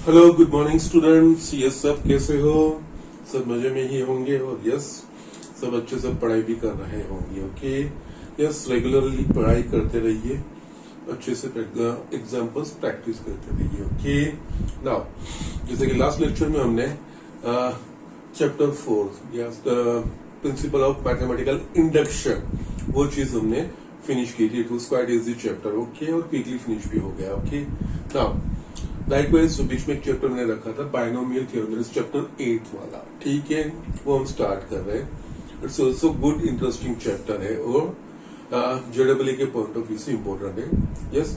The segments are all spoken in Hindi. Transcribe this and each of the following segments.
Hello good morning students. Yes सब कैसे हो? सब मजे में ही होंगे और यस सब अच्छे से पढ़ाई भी कर रहे होंगे। ओके यस रेगुलरली पढ़ाई करते रहिए, अच्छे से एग्जाम्पल्स प्रैक्टिस करते रहिए। ओके नाउ जैसे कि लास्ट लेक्चर में हमने chapter 4 yes the principle of mathematical induction वो चीज हमने फिनिश की थी। It was quite easy chapter. Okay और क्विकली फिनिश भी हो गया। ओके नाउ लाइकवाइज जो बीच में एक चैप्टर मैंने रखा था बाइनोमियल थ्योरम, चैप्टर 8 वाला, ठीक है, वो हम स्टार्ट कर रहे हैं। It's also good interesting chapter है और जेडब्ल्यू के पॉइंट ऑफ व्यू से इम्पोर्टेंट है। यस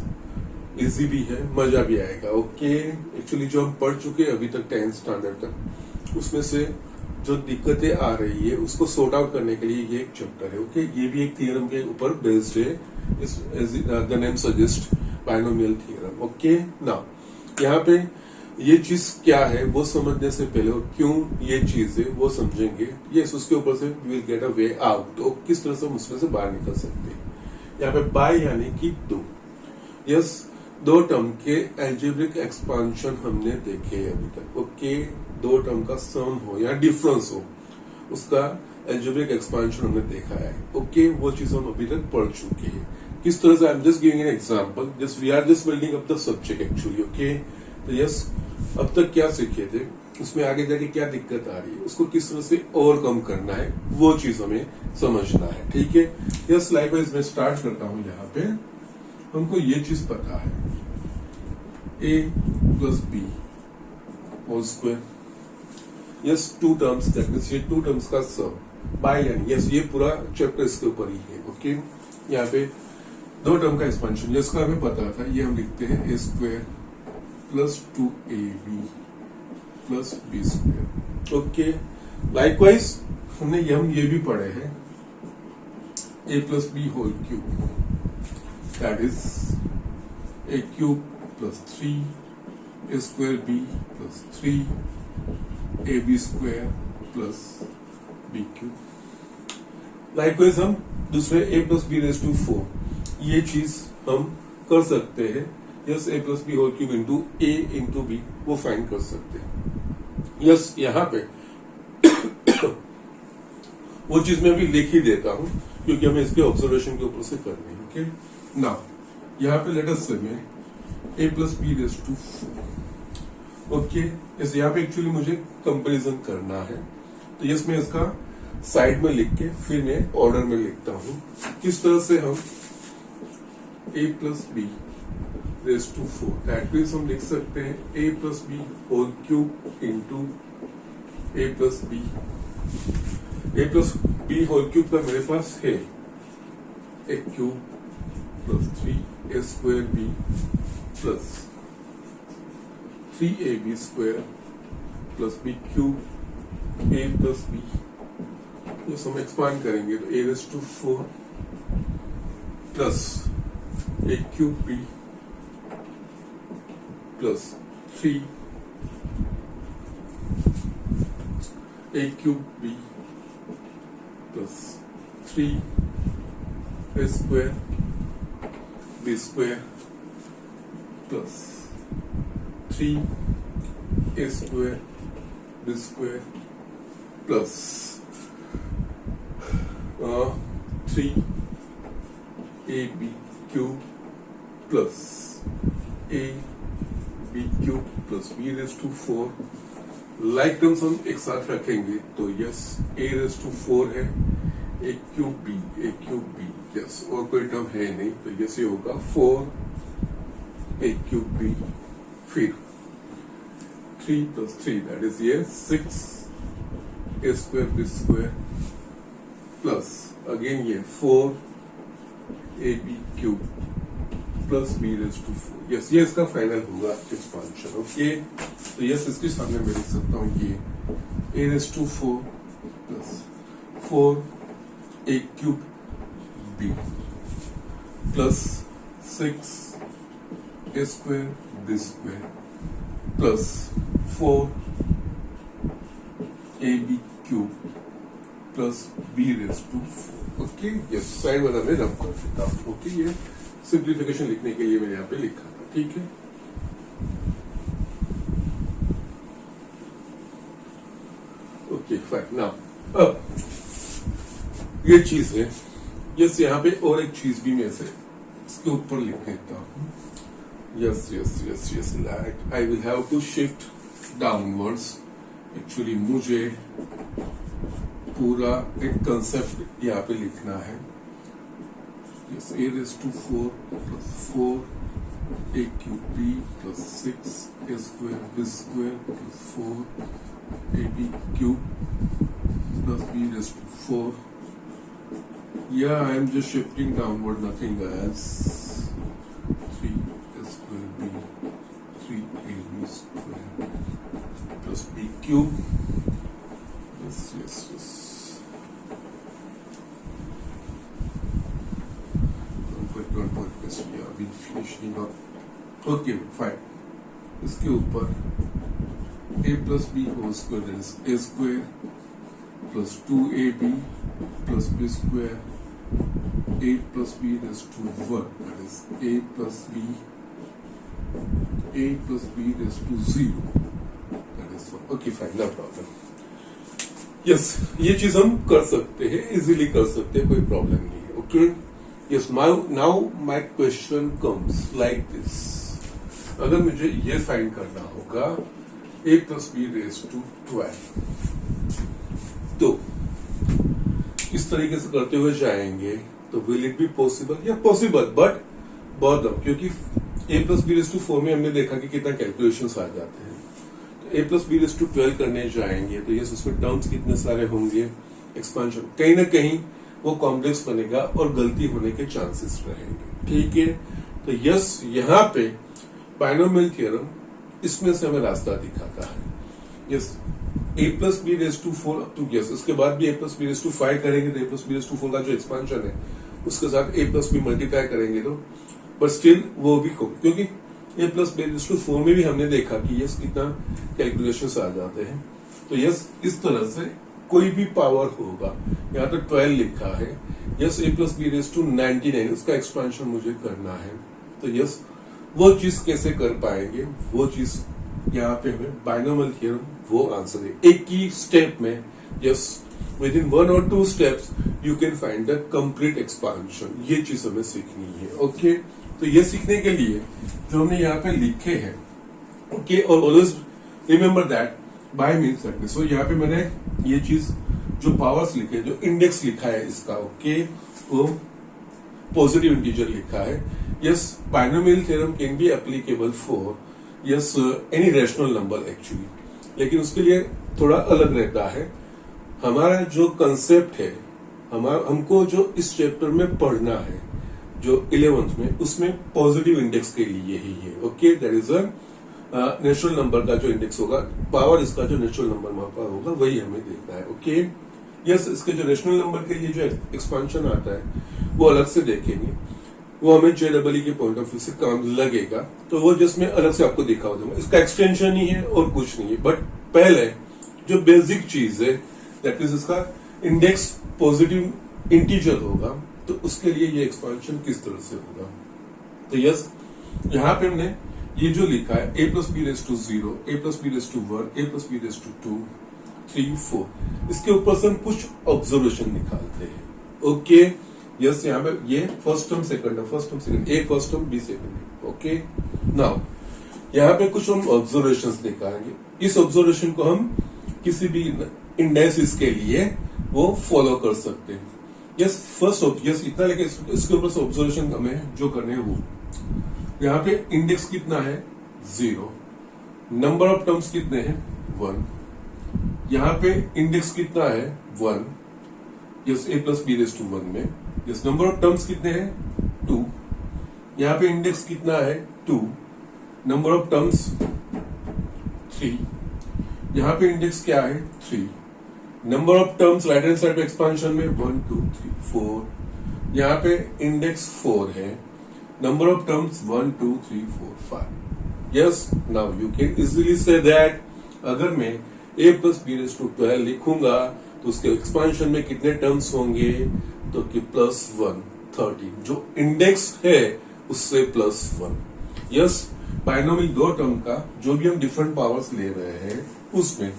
इजी भी है, मजा भी आएगा। ओके एक्चुअली जो हम पढ़ चुके हैं अभी तक 10th स्टैंडर्ड तक, उसमें से जो दिक्कतें आ रही है उसको सॉर्ट आउट करने के लिए ये एक चैप्टर है। ओके ये भी एक थ्योरम के ऊपर बेस्ड है, the name suggest binomial theorem. Okay now यहाँ पे ये चीज क्या है वो समझने से पहले क्यों ये चीज है वो समझेंगे। यस उसके ऊपर से we will get a way out, तो किस तरह से हम उसमें से बाहर निकल सकते हैं। यहाँ पे बाय यानी कि दो, यस दो टर्म के एल्जेब्रिक एक्सपांशन हमने देखे अभी तक। ओके दो टर्म का सम हो या डिफरेंस हो उसका एल्जेब्रिक एक्सपांशन हमने देखा है। ओके वो चीज हम अभी तक पढ़ चुके हैं। किस तरह से I am just giving an example, just we are just building up the subject actually. Okay तो यस अब तक क्या सीखे थे, उसमें आगे जाके क्या दिक्कत आ रही है, उसको किस तरह से ओवरकम करना है वो चीज हमें समझना है। ठीक है यस लाइकवाइज मैं स्टार्ट करता हूं। यहाँ पे हमको ये चीज पता है a plus B whole square, yes two terms, that means ये टू टर्म्स का सम बाय यानी यस ये पूरा चैप्टर इसके ऊपर ही है। ओके यहाँ पे दो टर्म का एक्सपेंशन जिसका हमें पता था, ये हम लिखते हैं a square plus 2ab plus b square. Okay likewise हमने ये भी पढ़े हैं a plus B whole cube, that is a cube plus 3 A square b plus 3 A b square plus b cube. Likewise हम दूसरे a plus B raise to 4 ये चीज हम कर सकते हैं। Yes A plus B whole cube into a into b वो फाइंड कर सकते हैं। यस यहाँ पे वो चीज मैं भी लिख ही देता हूं क्योंकि हमें इसके ऑब्जर्वेशन के ऊपर से करनी है। ओके नाउ यहाँ पे लेट अस से में a plus B raise to 4। Okay yes यहाँ पे एक्चुअली मुझे कंपेरिजन करना है, तो यस मैं इसका साइड में लिख के फिर मैं ऑर्डर में लिखता हूं। किस तरह से हम a plus B raise to 4 that means हम लिख सकते हैं a plus B whole cube into a plus b. A plus B whole cube का मेरे पास है a cube plus 3 A square b plus 3ab square plus b cube a plus b. ये हम एक्सपांड करेंगे तो a raise to 4 plus a cube b plus 3 a cube b plus 3 A square B square plus 3 A square B square plus 3 A B cube plus A B cube plus B raise to 4। Like terms हम एक साथ रखेंगे तो यस ए रेज टू 4 है, ए क्यूब बी यस और कोई टर्म है नहीं तो यस ये होगा 4 ए क्यूब बी, फिर 3 प्लस 3 दैट इज ये 6 a square B square plus again ये 4 a B cube plus B raise to 4। Yes ये इसका फाइनल होगा एक्सपांशन। ओके तो यस इसके सामने मैं लिख सकता हूं ये a raise to 4 plus 4 a cube b plus 6 a square B square plus 4 a B cube plus B raise to 4। Okay yes side वाला मैं रब कर देता हूं। ओके ये सिंप्लीफिकेशन लिखने के लिए मैंने यहाँ पे लिखा था। ठीक है ओके फाइन। नाउ अब ये चीज है, यस यहाँ पे और एक चीज भी मैं से इसके ऊपर लिख देता हूँ। Yes yes yes yes like I will have to shift downwards. Actually मुझे पूरा एक कंसेप्ट यहाँ पे लिखना है। Yes a raised to 4 plus 4 a cube b plus 6 a square b square plus 4 ab cube plus b raised to 4. Yeah, I am just shifting downward, nothing else. 3 a square b 3ab square plus b cube. Yes, yes, yes. Don't worry, this we have been finishing up. Okay, fine. इसके ऊपर a plus b whole square, that is a square plus 2ab plus b square 8 plus b raised to 1, that is a plus b raised to 0, that is 1. Okay, fine, no problem. Yes, ये चीज हम कर सकते हैं, इजीली कर सकते हैं, कोई प्रॉब्लम नहीं है. Okay. Yes, now my question comes like this. अगर मुझे ये फाइंड करना होगा a plus b raised to 12, तो इस तरीके से करते हुए जाएंगे तो will it be possible? या possible, but बहुत कम, क्योंकि a plus b raised to 4 में हमने देखा कि कितना कैलकुलेशंस आ जाते हैं. तो a plus b raised to 12 करने जाएंगे तो ये उसमें टर्म्स कितने सारे होंगे, एक्सपांशन कहीं ना कहीं वो कॉम्प्लेक्स बनेगा और गलती होने के चांसेस रहेंगे. ठीक है. तो यस, यहाँ पे बाइनोमियल थ्योरम इसमें से हमें रास्ता दिखाता है. Yes, a plus B raise to 4 up to, yes, इसके बाद भी a plus B raise to 5 करेंगे तो a plus B raise to 4 का जो एक्सपांशन है उसके साथ a प्लस बी मल्टीप्लाई करेंगे तो, बट स्टिल वो भी कम, क्योंकि a plus B raise to 4 में भी हमने देखा कि यस कितना कैलकुलेशंस आ जाते हैं. तो यस, इस तरह से कोई भी पावर होगा. यहाँ तो 12 लिखा है. Yes, a plus B raise to 99, उसका एक्सपेंशन मुझे करना है. तो यस, वो चीज कैसे कर पाएंगे, वो चीज यहाँ पे हमें बाइनोमियल थ्योरम वो आंसर है. एक ही स्टेप में, यस, विद इन 1 और 2 steps you can find the complete expansion. ये चीज हमें सीखनी है. ओके. तो ये सीखने के लिए जो हमने यहाँ पे लिखे हैं, ओके, और always remember that by means that. So यहाँ पे मैंने ये चीज जो पावर्स लिखे, जो इंडेक्स लिखा है इसका, ओके, वो पॉजिटिव इंटीजर लिखा है. Yes, binomial theorem can be applicable for yes any rational number actually, लेकिन उसके लिए थोड़ा अलग रहता है. हमारा जो कंसेप्ट है, हमको जो इस चैप्टर में पढ़ना है, जो 11th में, उसमें पॉजिटिव इंडेक्स के लिए ही है. Okay. That is a natural number का जो इंडेक्स होगा, पावर इसका जो नेचुरल नंबर वहां पर होगा, वही हमें देखना है. ओके. यस, इसके जो रेशनल नंबर के लिए जो एक्सपांशन आता है वो अलग से देखेंगे, वो हमें JEE के पॉइंट ऑफ व्यू से काम लगेगा. तो वो जिसमें अलग से आपको दिखा दूंगा, इसका एक्सटेंशन ही है और कुछ नहीं है. बट पहले जो बेसिक चीज है, दैट इज इसका इंडेक्स पॉजिटिव इंटीजर होगा, तो उसके लिए ये एक्सपांशन किस तरह से होगा. तो यस, यहाँ पे हमने ये जो लिखा है a plus B raise to 0, a plus B raise to 1, a plus B raise to 2, 3, 4, इसके ऊपर से हम कुछ ऑब्जर्वेशन निकालते हैं. ओके. यस, यहाँ पे ये first term second term, first term second, a first term b second. Okay. Now यहाँ पे कुछ हम ऑब्जर्वेशन निकालेंगे. इस ऑब्जर्वेशन को हम किसी भी इंडेक्स के लिए वो फॉलो कर सकते हैं. यस, फर्स्ट, यस, इतना लेके इसके ऊपर से ऑब्जर्वेशन हमें जो करने हैं वो, यहाँ पे इंडेक्स कितना है 0, नंबर ऑफ टर्म्स कितने हैं 1, यहाँ पे इंडेक्स कितना है 1, yes, a plus B raise to 1 में, यस, नंबर ऑफ टर्म्स कितने हैं 2, यहाँ पे इंडेक्स कितना है 2, नंबर ऑफ टर्म्स 3, यहाँ पे इंडेक्स क्या है 3, number of terms right hand side पे एक्सपांशन में 1 2 3 4, यहाँ पे इंडेक्स 4 है, number of terms 1 2 3 4 5. Yes, now you can easily say that अगर मैं a plus b raised to 12 लिखूंगा तो उसके एक्सपांशन में कितने टर्म्स होंगे, तो कि +1 13, जो इंडेक्स है उससे +1. यस, बाइनोमियल 2 टर्म का जो भी हम डिफरेंट पावर्स ले रहे हैं उसमें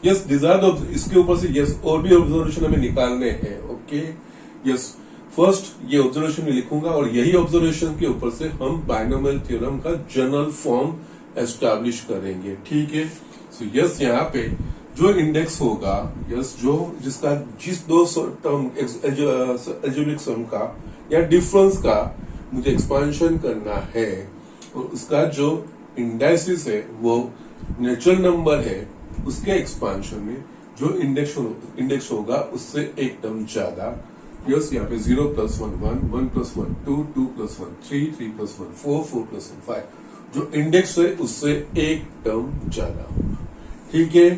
यस these are the, इसके ऊपर से यस और भी ऑब्जर्वेशन हमें निकालने हैं. ओके यस फर्स्ट ये ऑब्जर्वेशन में लिखूंगा और यही ऑब्जर्वेशन के ऊपर से हम बायनोमियल थ्योरम का जनरल फॉर्म एस्टैब्लिश करेंगे. ठीक है. सो यस यहाँ पे जो इंडेक्स होगा यस जो जिसका जिस दो टर्म एल्जेब्रिक सम का या डिफरेंस का मुझे एक्सपांशन करना है और उसका जो इंडाइसिस है वो नेचुरल नंबर है उसके एक्सपांशन में जो इंडेक्स होगा उससे एक टर्म ज्यादा. यस यहाँ पे 0 + 1 1 1 + 1 2 2 + 1 3 3 + 1 4 4 + 1 5 जो इंडेक्स है उससे एक टर्म ज्यादा होगा. ठीक है.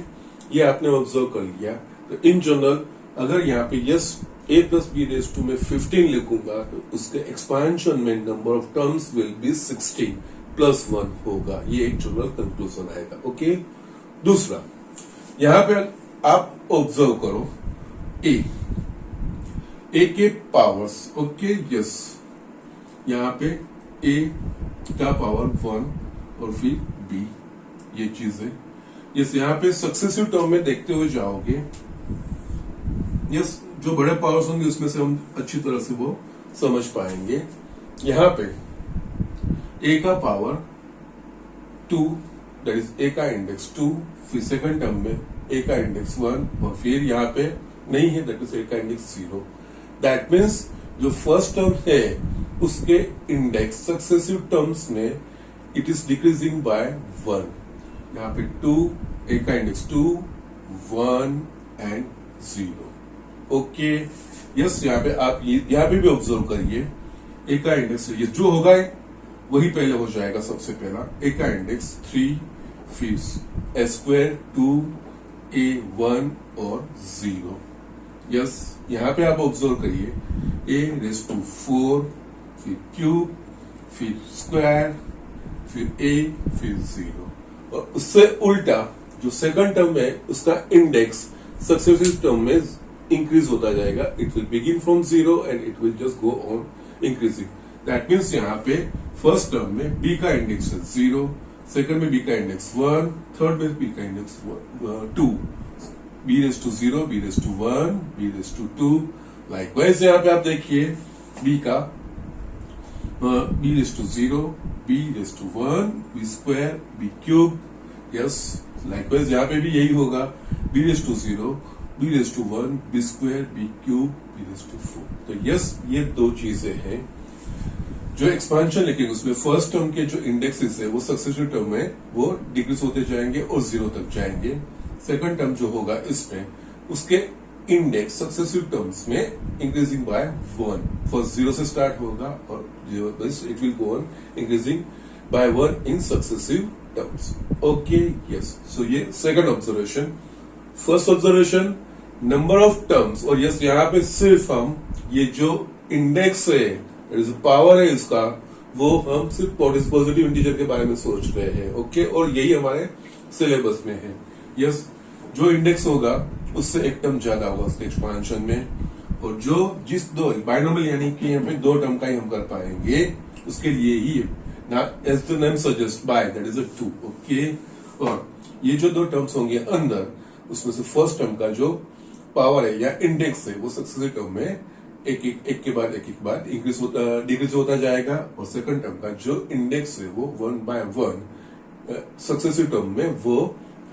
ये आपने ऑब्जर्व कर लिया. तो इन जनरल अगर यहाँ पे यस a + b⁻² में 15 लिखूंगा तो उसके एक्सपांशन में number of terms will B 16 + 1 होगा. ये एक जनरल कंक्लूजन आएगा. ओके. दूसरा यहां पे आप ऑब्जर्व करो ए के पावर्स. ओके यस यहां पे ए का पावर 1 और फिर बी ये चीजें यस यहाँ पे सक्सेसिव टर्म में देखते हुए जाओगे. यस जो बड़े पावर्स होंगे उसमें से हम अच्छी तरह से वो समझ पाएंगे. यहां पे ए का पावर 2 दैट इज ए का इंडेक्स 2 फिर सेकंड टर्म में ए का इंडेक्स 1 और फिर यहाँ पे नहीं है दैट इज ए का इंडेक्स 0. दैट मीन्स जो फर्स्ट टर्म है उसके इंडेक्स सक्सेसिव टर्म्स में इट इज डिक्रीजिंग बाय 1. यहाँ पे 2 ए का इंडेक्स 2 1 एंड 0. ओके यस यहाँ पे आप यहाँ पे भी ऑब्जर्व करिए ए का इंडेक्स ये जो होगा वही पहले हो जाएगा. सबसे पहला ए का इंडेक्स 3 फिर a² 2 a1 और 0. यस यहाँ पे आप ऑब्जर्व करिए a⁴ फिर क्यूब फिर स्क्वायर फिर a फिर 0 और उससे उल्टा जो सेकंड टर्म है उसका इंडेक्स सक्सेसिव टर्म में इंक्रीज होता जाएगा. It will begin from 0 and it will just go on increasing. That means यहाँ पे फर्स्ट टर्म में b का इंडेक्स 0 सेकंड में b का इंडेक्स 1 थर्ड में b का index 2 b⁻0 b⁻1 b⁻2. Likewise यहाँ पे आप देखिए b का b⁻0 b⁻1 b² b³ yes likewise यहाँ पे भी यही होगा b⁻0 b⁻1 b² b³ b⁻4. तो यस ये दो चीजें हैं जो एक्सपांशन लिखेंगे उसमें फर्स्ट टर्म के जो इंडेक्सेस है वो सक्सेसिव टर्म में वो डिक्रीज होते जाएंगे और 0 तक जाएंगे. सेकंड टर्म जो होगा इसमें उसके इंडेक्स सक्सेसिव टर्म्स में इंक्रीजिंग बाय 1. फर्स्ट 0 से स्टार्ट होगा और it will go on increasing by 1 in successive terms. Okay yes so ये second observation. First observation number of terms और यस यहाँ पे सिर्फ हम ये जो इंडेक्स है पावर है इसका वो हम सिर्फ पॉजिटिव इंटीजर के बारे में सोच रहे हैं. ओके और यही हमारे सिलेबस में है. यस जो इंडेक्स होगा उससे एक टर्म ज्यादा होगा उसके एक्सपांशन में और जो जिस दो बायनोमियल यानी कि यहाँ पे दो टर्म का ही हम कर पाएंगे उसके लिए ही ना as the name suggest by that is 2. Okay और ये जो दो टर्म्स होंगे अंदर उसमें से फर्स्ट टर्म का जो पावर है या इंडेक्स है वो सक्सेसिव टर्म में एक के बाद इंक्रीज होता डिक्रीज होता जाएगा और सेकंड टर्म का जो इंडेक्स है वो 1 by 1 सक्सेसिव टर्म में वो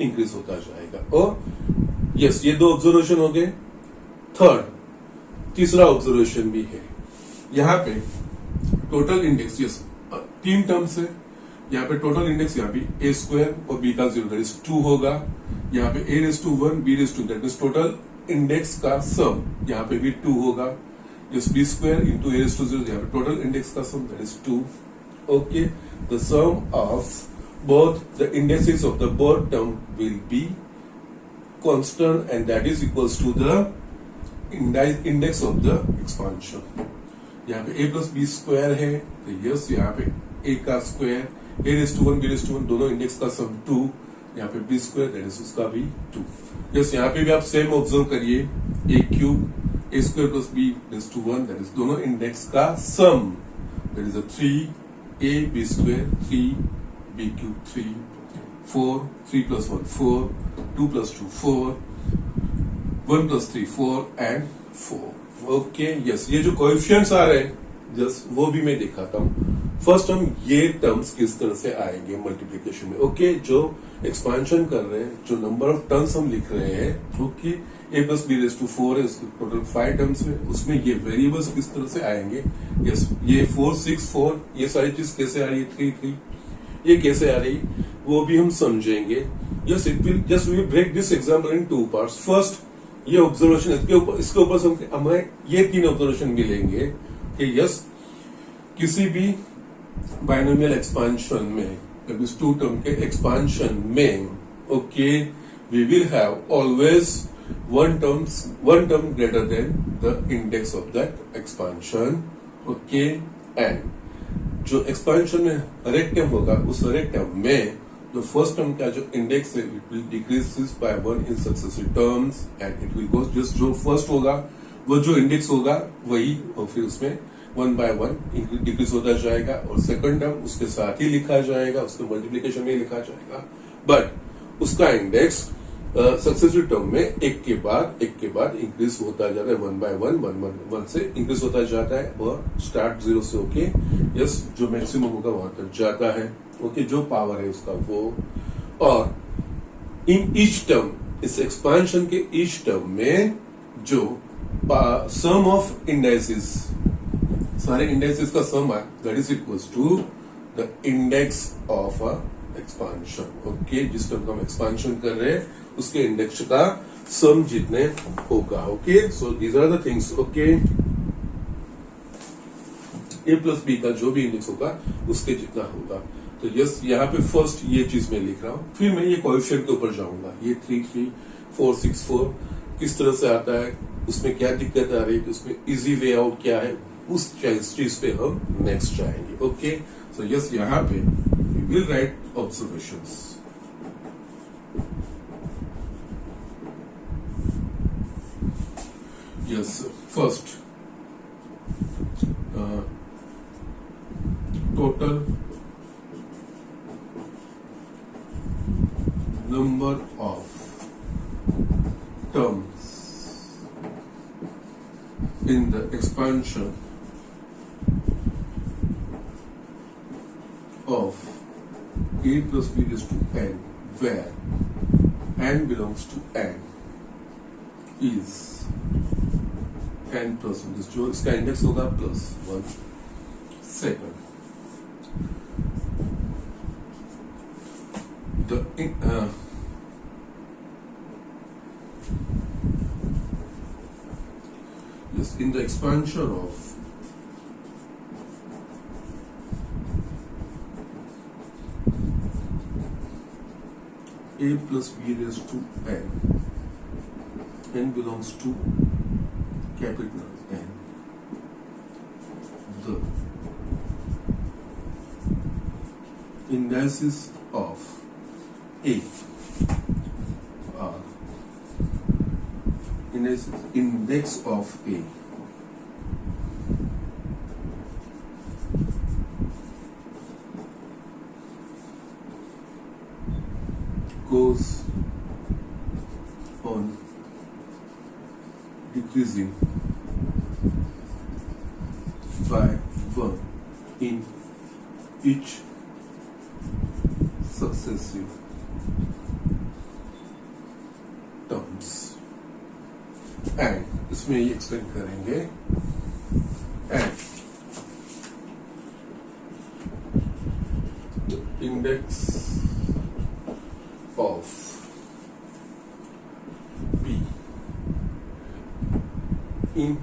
इंक्रीज होता जाएगा. और यस ये दो ऑब्जर्वेशन हो गए. तीसरा ऑब्जर्वेशन भी है. यहाँ पे टोटल इंडेक्स यस 3 टर्म्स है. यहाँ पे टोटल इंडेक्स यहाँ पे a² और b का 0 दैट इज 2 होगा. यहाँ पे a⁻1 b⁻2 that is total index का सम यहाँ पे भी 2 होगा. Yes, b² into a⁻0 यहाँ पे टोटल इंडेक्स का सम that is 2. Okay, the sum of both the indices of the both term will be constant and that is equals to the index of the expansion. यहाँ पे a plus b² है तो यस यहाँ पे a का स्क्वायर a⁻1 b⁻1 दोनों इंडेक्स का सम 2. यहाँ पे b² दैट इज उसका भी 2. यस यहाँ पे भी आप सेम ऑब्जर्व करिए a³ a² plus b⁻1 that is दोनों इंडेक्स का सम that is a 3 a b² 3 b³ 3 4, 3 plus 1 4, 2 plus 2 4, 1 plus 3 4 and 4. Okay yes, ये जो कोएफिशिएंट्स आ रहे हैं जस्ट वो भी मैं दिखाता हूँ. फर्स्ट हम ये टर्म्स किस तरह से आएंगे मल्टीप्लीकेशन में. ओके जो एक्सपांशन कर रहे हैं, जो नंबर ऑफ टर्म्स हम लिख रहे हैं, okay a plus B raise to 4 है, उसके टोटल 5 टर्म्स में, उसमें ये वेरिएबल्स किस तरह से आएंगे. यस ये 4 6 4 ये सारी चीज कैसे आ रही है, 3 3 ये कैसे आ रही वो भी हम समझेंगे. Yes it will just we break this example in 2 parts. First ये ऑब्जर्वेशन, इसके ऊपर से हमें ये 3 ऑब्जर्वेशन मिलेंगे कि यस किसी भी बाइनोमियल एक्सपांशन में, इस 2 टर्म के एक्सपांशन में, okay we will have always one term greater than the index of that expansion. Okay, and जो एक्सपांशन में हर एक टर्म होगा उस हर एक टर्म में जो फर्स्ट टर्म का जो इंडेक्स है it will decrease by 1 in successive terms and it will go just जो फर्स्ट होगा वो जो इंडेक्स होगा वही, और फिर उसमें 1 by 1 डिक्रीज होता जाएगा और सेकंड टर्म उसके साथ ही लिखा जाएगा, उसके मल्टीप्लीकेशन में लिखा जाएगा, बट उसका इंडेक्स सक्सेसिव टर्म में एक के बाद इंक्रीज होता जाता है. 1 by 1 से इंक्रीज होता जाता है और स्टार्ट 0 से ओके यस जो मैक्सिमम होगा वहां तक जाता है. ओके जो पावर है उसका वो, और इन ईच टर्म, इस एक्सपांशन के ईच टर्म में जो सम ऑफ इंडेक्सेस, सारे इंडेक्सेस का सम है that is equals to the index of a expansion. Okay जिस टर्म का हम एक्सपांशन कर रहे हैं उसके इंडेक्स का सम जितने होगा. Okay so these are the things. Okay A plus B का जो भी इंडेक्स होगा उसके जितना होगा. तो यस यहाँ पे फर्स्ट ये चीज मैं लिख रहा हूं, फिर मैं ये कोएफिशिएंट के ऊपर जाऊंगा. ये 3 3 4 6 4 किस तरह से आता है, उसमें क्या दिक्कत आ रही है, उसमें इजी वे आउट क्या है, उस चीज पे हम नेक्स्ट जाएंगे. ओके सो यस यहाँ पे we will write observations. Yes, first, total number of terms in the expansion of a plus b raised to n, where n belongs to n, is n plus 1, जो इसका इंडेक्स होगा plus 1. Second in the expansion of a plus b raised to n belongs to capital N, the indices of A are index of A goes on decreasing by 1 in each successive terms. And इसमें ये एक्सप्लेन करेंगे. And the index of B in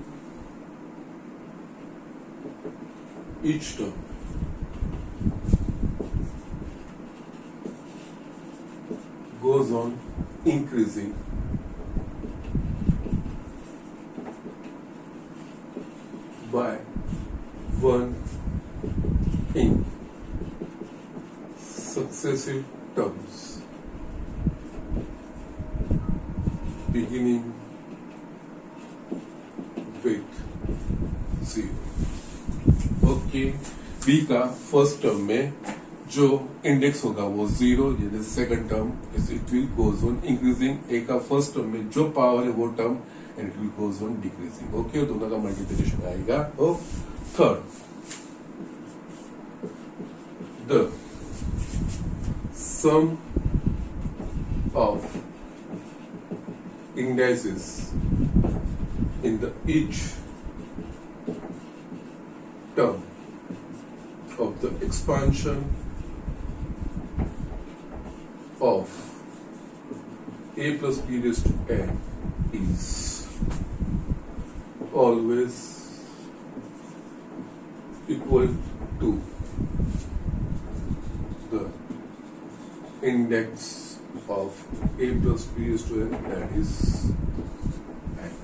each term goes on increasing by 1 in successive terms beginning with 0. Okay b का फर्स्ट टर्म में जो इंडेक्स होगा वो 0, ये second term, it will goes on increasing. A का फर्स्ट टर्म में जो पावर है वो term and it will goes on decreasing. Okay, दोनों का मल्टीप्लिकेशन आएगा। Oh third, the sum of indices in the each term of the expansion of a plus b raised to n is always equal to the index of a plus b raised to n, that is n.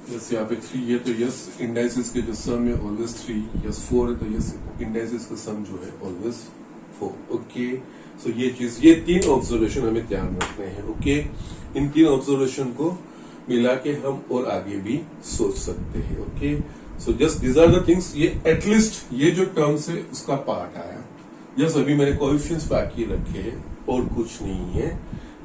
जैसे यहाँ पे 3 है तो यस इंडाइसिस के जो सम है ऑलवेज 3, यस 4 है तो यस इंडाइसिस का सम जो है ऑलवेज 4। ओके, सो ये चीज, ये 3 ऑब्जर्वेशन हमें ध्यान रखने हैं। ओके, इन 3 ऑब्जर्वेशन को मिला के हम और आगे भी सोच सकते हैं। Okay, so just these are the things. ये एटलीस्ट ये जो टर्म्स है उसका पार्ट आया। यस, अभी मैंने कोएफिशिएंट्स बाकी रखे हैं और कुछ नहीं है।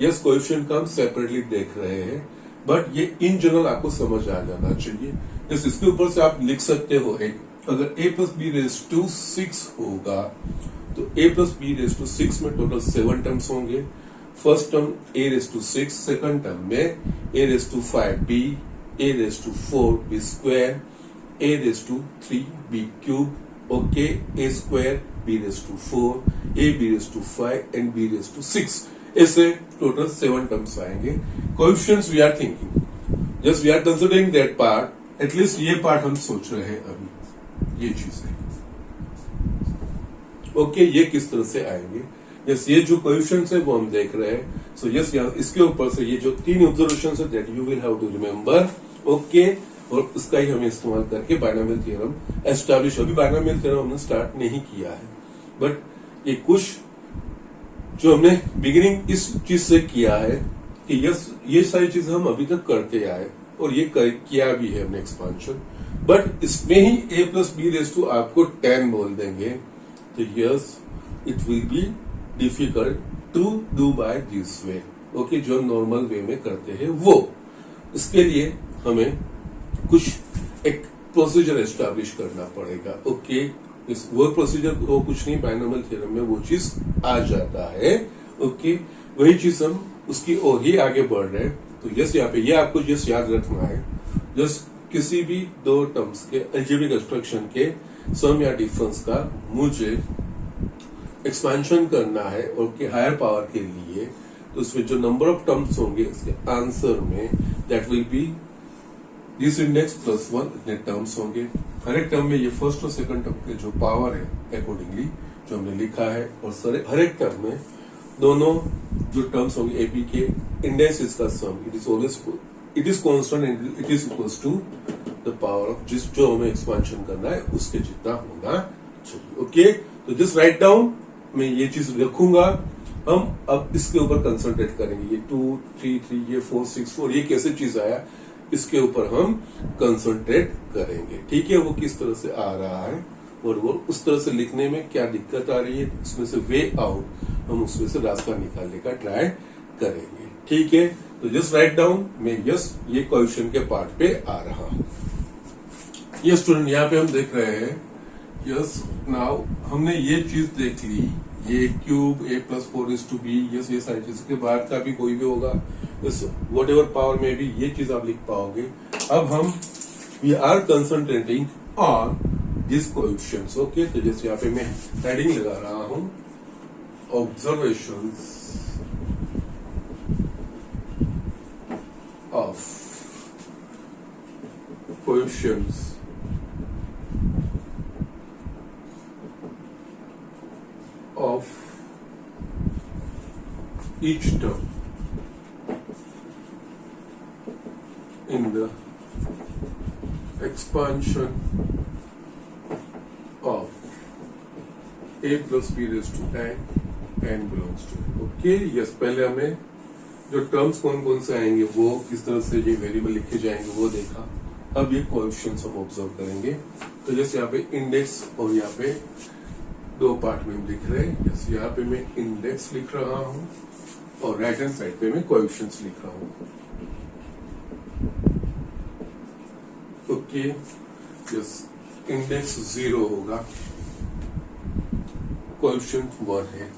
यस, कोएफिशिएंट का हम सेपरेटली देख रहे हैं, बट ये इन जनरल आपको समझ आ जाना चाहिए। यस, इसके ऊपर से आप लिख सकते हो एक, अगर a plus B raise to 6 होगा तो a plus B raise to 6 में टोटल 7 टर्म्स होंगे। First term a raise to 6, second term में a raise to 5b, a raise to 4b square, a raise to 3b cube, okay, a square b raise to 4, a b raise to 5 and b raise to 6। ऐसे टोटल 7 टर्म्स आएंगे। Coefficients we are thinking, just we are considering that part, at least ये पार्ट हम सोच रहे हैं अभी, ये चीजें। ओके, ये किस तरह से आएंगे। यस, ये जो कोएफिशिएंट्स है वो हम देख रहे हैं। सो यस, इसके ऊपर से ये जो 3 ऑब्जर्वेशंस है that you will have to remember. Okay, और उसका ही हमें इस्तेमाल करके बायनोमियल थ्योरम एस्टैब्लिश। अभी बायनोमियल थ्योरम हमने स्टार्ट नहीं किया है, बट ये कुछ जो हमने बिगिनिंग इस चीज से किया है कि यस, ये सारी चीजें हम अभी तक करते आए और ये किया भी है हमने एक्सपांशन। बट इसमें ही a plus B raise to आपको 10 बोल देंगे तो yes, it will be difficult to do by this way. Okay, जो नॉर्मल वे में करते हैं वो, इसके लिए हमें कुछ एक प्रोसीजर एस्टैब्लिश करना पड़ेगा। ओके, इस वो प्रोसीजर वो कुछ नहीं, बायनोमियल थ्योरम में वो चीज आ जाता है। ओके, वही चीज हम उसकी ओर ही आगे बढ़ रहे हैं। तो यस, यहाँ पे ये आपको जस्ट याद रखना है, जस्ट किसी भी 2 टर्म्स के अलजेब्रिक एक्सट्रैक्शन के सम या डिफरेंस का मुझे एक्सपेंशन करना है और के हायर पावर के लिए, तो उसमें जो नंबर ऑफ टर्म्स होंगे इसके आंसर में that will B this index plus 1 इतने टर्म्स होंगे। हर एक टर्म में ये फर्स्ट और सेकंड टर्म के जो पावर है अकॉर्डिंगली जो हमने लिखा है, और हर एक टर्म में दोनों जो टर्म्स होंगे एपी के इंडेक्सेस का sum it is constant and it is equals to the power of जिस जो हमें एक्सपेंशन करना है उसके जितना होना चाहिए। ओके, तो जस्ट राइट डाउन, मैं ये चीज रखूंगा। हम अब इसके ऊपर कंसंट्रेट करेंगे। ये 2, 3, 3, ये 4, 6, 4, ये कैसे चीज आया इसके ऊपर हम कंसंट्रेट करेंगे। ठीक है, वो किस तरह से आ रहा है और वो उस तरह से लिखने में क्या दिक्कत आ रही है, उसमें से वे आउट हम उसमें से रास्ता निकालने का ट्राई करेंगे। ठीक है, तो जस्ट राइट डाउन, मैं यस ये कोएफिशिएंट के पार्ट पे आ रहा हूं। ये स्टूडेंट यहाँ पे हम देख रहे हैं, यस नाउ हमने ये चीज देख ली, ये cube a plus 4:b, yes ये सारी चीज के बाद का भी कोई भी होगा, वट एवर पावर में भी ये चीज आप लिख पाओगे। अब हम we are concentrating on this coefficients. Okay, तो जैसे यहाँ पे मैं हेडिंग लगा रहा हूं, observations of coefficients of each term in the expansion of a plus b raised to n belongs to n। Okay, yes, पहले हमें जो टर्म्स कौन कौन से आएंगे वो किस तरह से ये वेरिएबल लिखे जाएंगे वो देखा। अब ये कोएफिशिएंट्स हम ऑब्जर्व करेंगे। तो जैसे यहाँ पे इंडेक्स और यहाँ पे दो पार्ट में हम लिख रहे हैं। यस, यहाँ पे मैं इंडेक्स लिख रहा हूं और राइट हैंड साइड पे मैं कोएफिशिएंट्स लिख रहा हूं। ओके, यस, इंडेक्स 0 होगा, कोएफिशिएंट 1 है।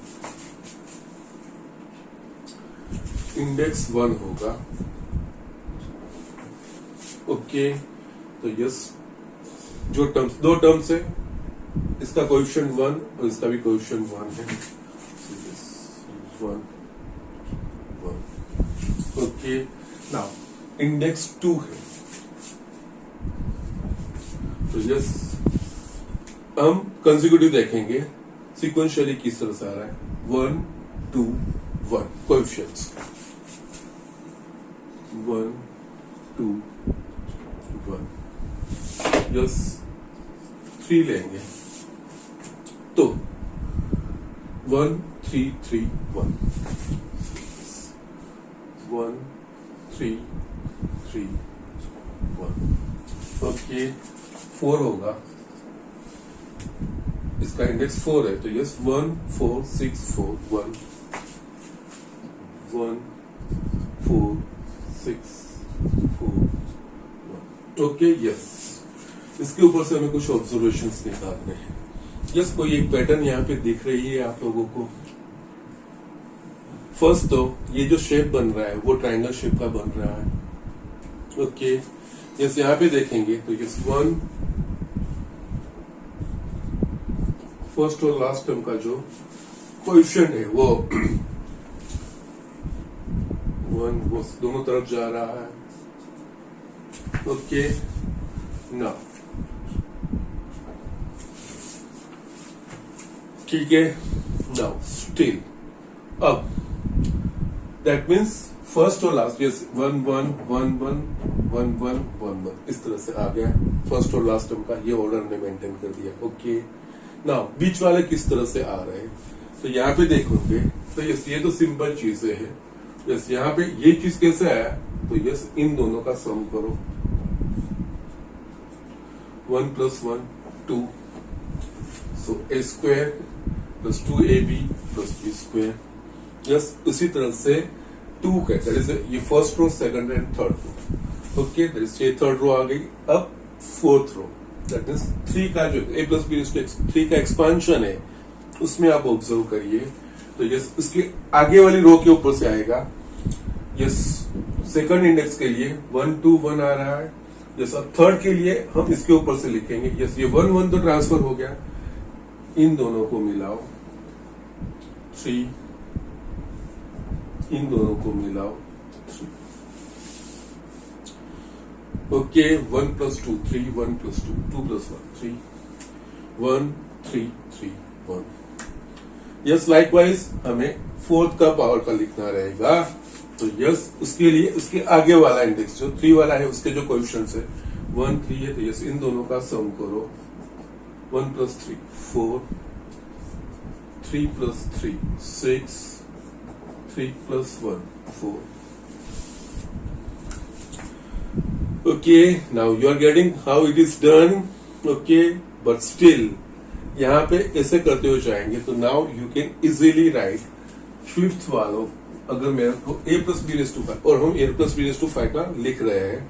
इंडेक्स 1 होगा। ओके, तो यस, जो टर्म्स, दो टर्म्स है, इसका कोएफिशिएंट 1 और इसका भी कोएफिशिएंट 1 है। So, 1 1। ओके, नाउ इंडेक्स 2 है। तो यस, हम कंसेक्यूटिव देखेंगे, सीक्वेंशियली किस तरह से आ रहा है। 1 2 1 कोएफिशिएंट्स 1 2 1। यस, 3 लेंगे तो 1 3 3 1 1 3 3 1। ओके, 4 होगा, इसका इंडेक्स 4 है, तो यस 1 4 6 4 1 1 4 6 4 1। ओके, यस, इसके ऊपर से हमें कुछ ऑब्जर्वेशंस निकालने हैं। यस, कोई एक पैटर्न यहाँ पे दिख रही है आप लोगों को। फर्स्ट तो ये जो शेप बन रहा है वो ट्रायंगल शेप का बन रहा है। ओके, यस, यहाँ पे देखेंगे तो यस 1 फर्स्ट और लास्ट टर्म का जो कोएफिशिएंट है वो 1 वो दोनों तरफ जा रहा है। ओके, ना ठीक है, नाउ स्टिल अब दैट मीन्स फर्स्ट और लास्ट, यस 1 1 1 1 1 1 1 1 इस तरह से आ गया। फर्स्ट और लास्ट टर्म का ये ऑर्डर ने मेंटेन कर दिया। ओके, नाउ बीच वाले किस तरह से आ रहे हैं, तो यहाँ पे देखोगे तो यस ये तो सिंपल चीजें है। यस, यहाँ पे ये चीज कैसे आया, तो यस इन दोनों का सम करो, 1 + 1 2, so a square + 2ab + b square. Yes, उसी तरह से 2 का दैट इज ये first row, second and third row. Okay, that is ये थर्ड रो आ गई। अब फोर्थ रो दैट इज 3 का जो a + b = 3 का एक्सपांशन है, उसमें आप ऑब्जर्व करिए तो यस उसके आगे वाली रो के ऊपर से आएगा। यस, सेकंड इंडेक्स के लिए 1 2 1 आ रहा है। यस, अब थर्ड के लिए हम इसके ऊपर से लिखेंगे। यस, ये 1 1 तो ट्रांसफर हो गया, इन दोनों को मिलाओ 3, इन दोनों को मिलाओ 3। ओके, 1 + 2 3 1 + 2 2 + 1 3 1 3 3 1। यस, लाइकवाइज हमें फोर्थ का पावर का लिखना रहेगा। तो यस, उसके लिए उसके आगे वाला इंडेक्स जो 3 वाला है उसके जो कोएफिशिएंट्स है 1 3 है, तो यस इन दोनों का सम करो, 1 + 3 4 3 + 3 6 3 + 1 4। Okay, now you are getting how it is done. Okay, but still यहाँ पे ऐसे करते हुए जाएंगे तो now you can easily write fifth वालों, अगर मेरे को a + b⁵ और हम a + b⁵ का लिख रहे हैं,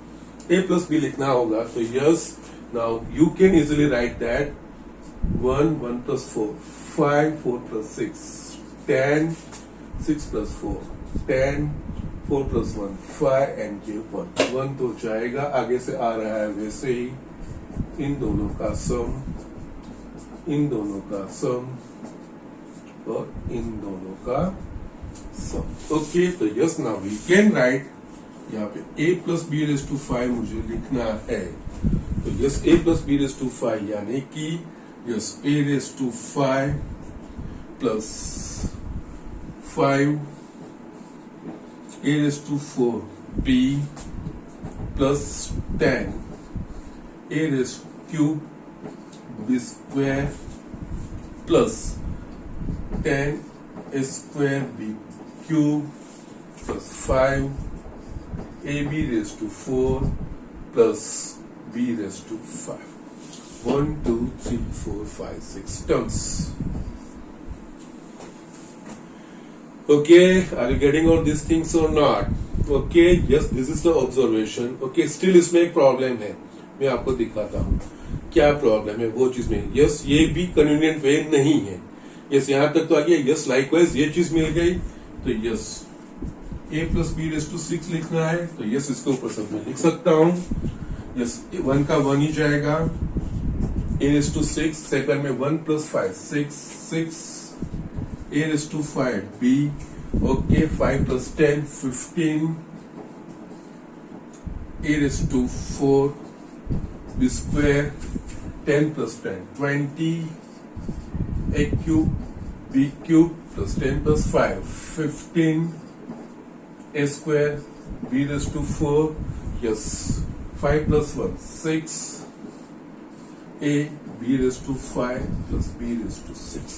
a + b लिखना होगा तो yes, now you can easily write that 1 1 + 4 5 4 + 6 10 6 + 4 10 4 + 1 5 and ये 1 तो जाएगा, आगे से आ रहा है वैसे ही, इन दोनों का सम, इन दोनों का सम और इन दोनों का सम। ओके, तो yes now we can write, यहाँ पे a + b⁵ मुझे लिखना है, तो यस a + b⁵ यानी कि yes a⁵ + 5 a⁴ b + 10 a³ b² plus 10 a² b³ plus 5 ab⁴ plus b⁵ 1 2 3 4 5 6 terms. Okay, are you getting all these things or not? Okay, yes, this is the observation. Okay, still इसमें एक प्रॉब्लम है, मैं आपको दिखाता हूँ क्या प्रॉब्लम है वो चीज में. यस, ये भी कन्वीनियंट वे नहीं है. यस, यहाँ तक तो आ गया. यस, लाइकवाइज ये चीज मिल गई तो yes a plus B raise to 6 लिखना है तो यस इसके ऊपर सब मैं लिख सकता हूँ. यस, 1 का 1 ही जाएगा. a रेस टू 6 सेकंड में 1 plus 5 6 a raise to 5 b. Okay, 5 plus 10 15 a raise to 4 b square 10 plus 10 20 a cube b cube plus 10 plus 5 15 a square b raised to 4. Yes, 5 plus 1 6 a b raised to 5 plus b raised to 6.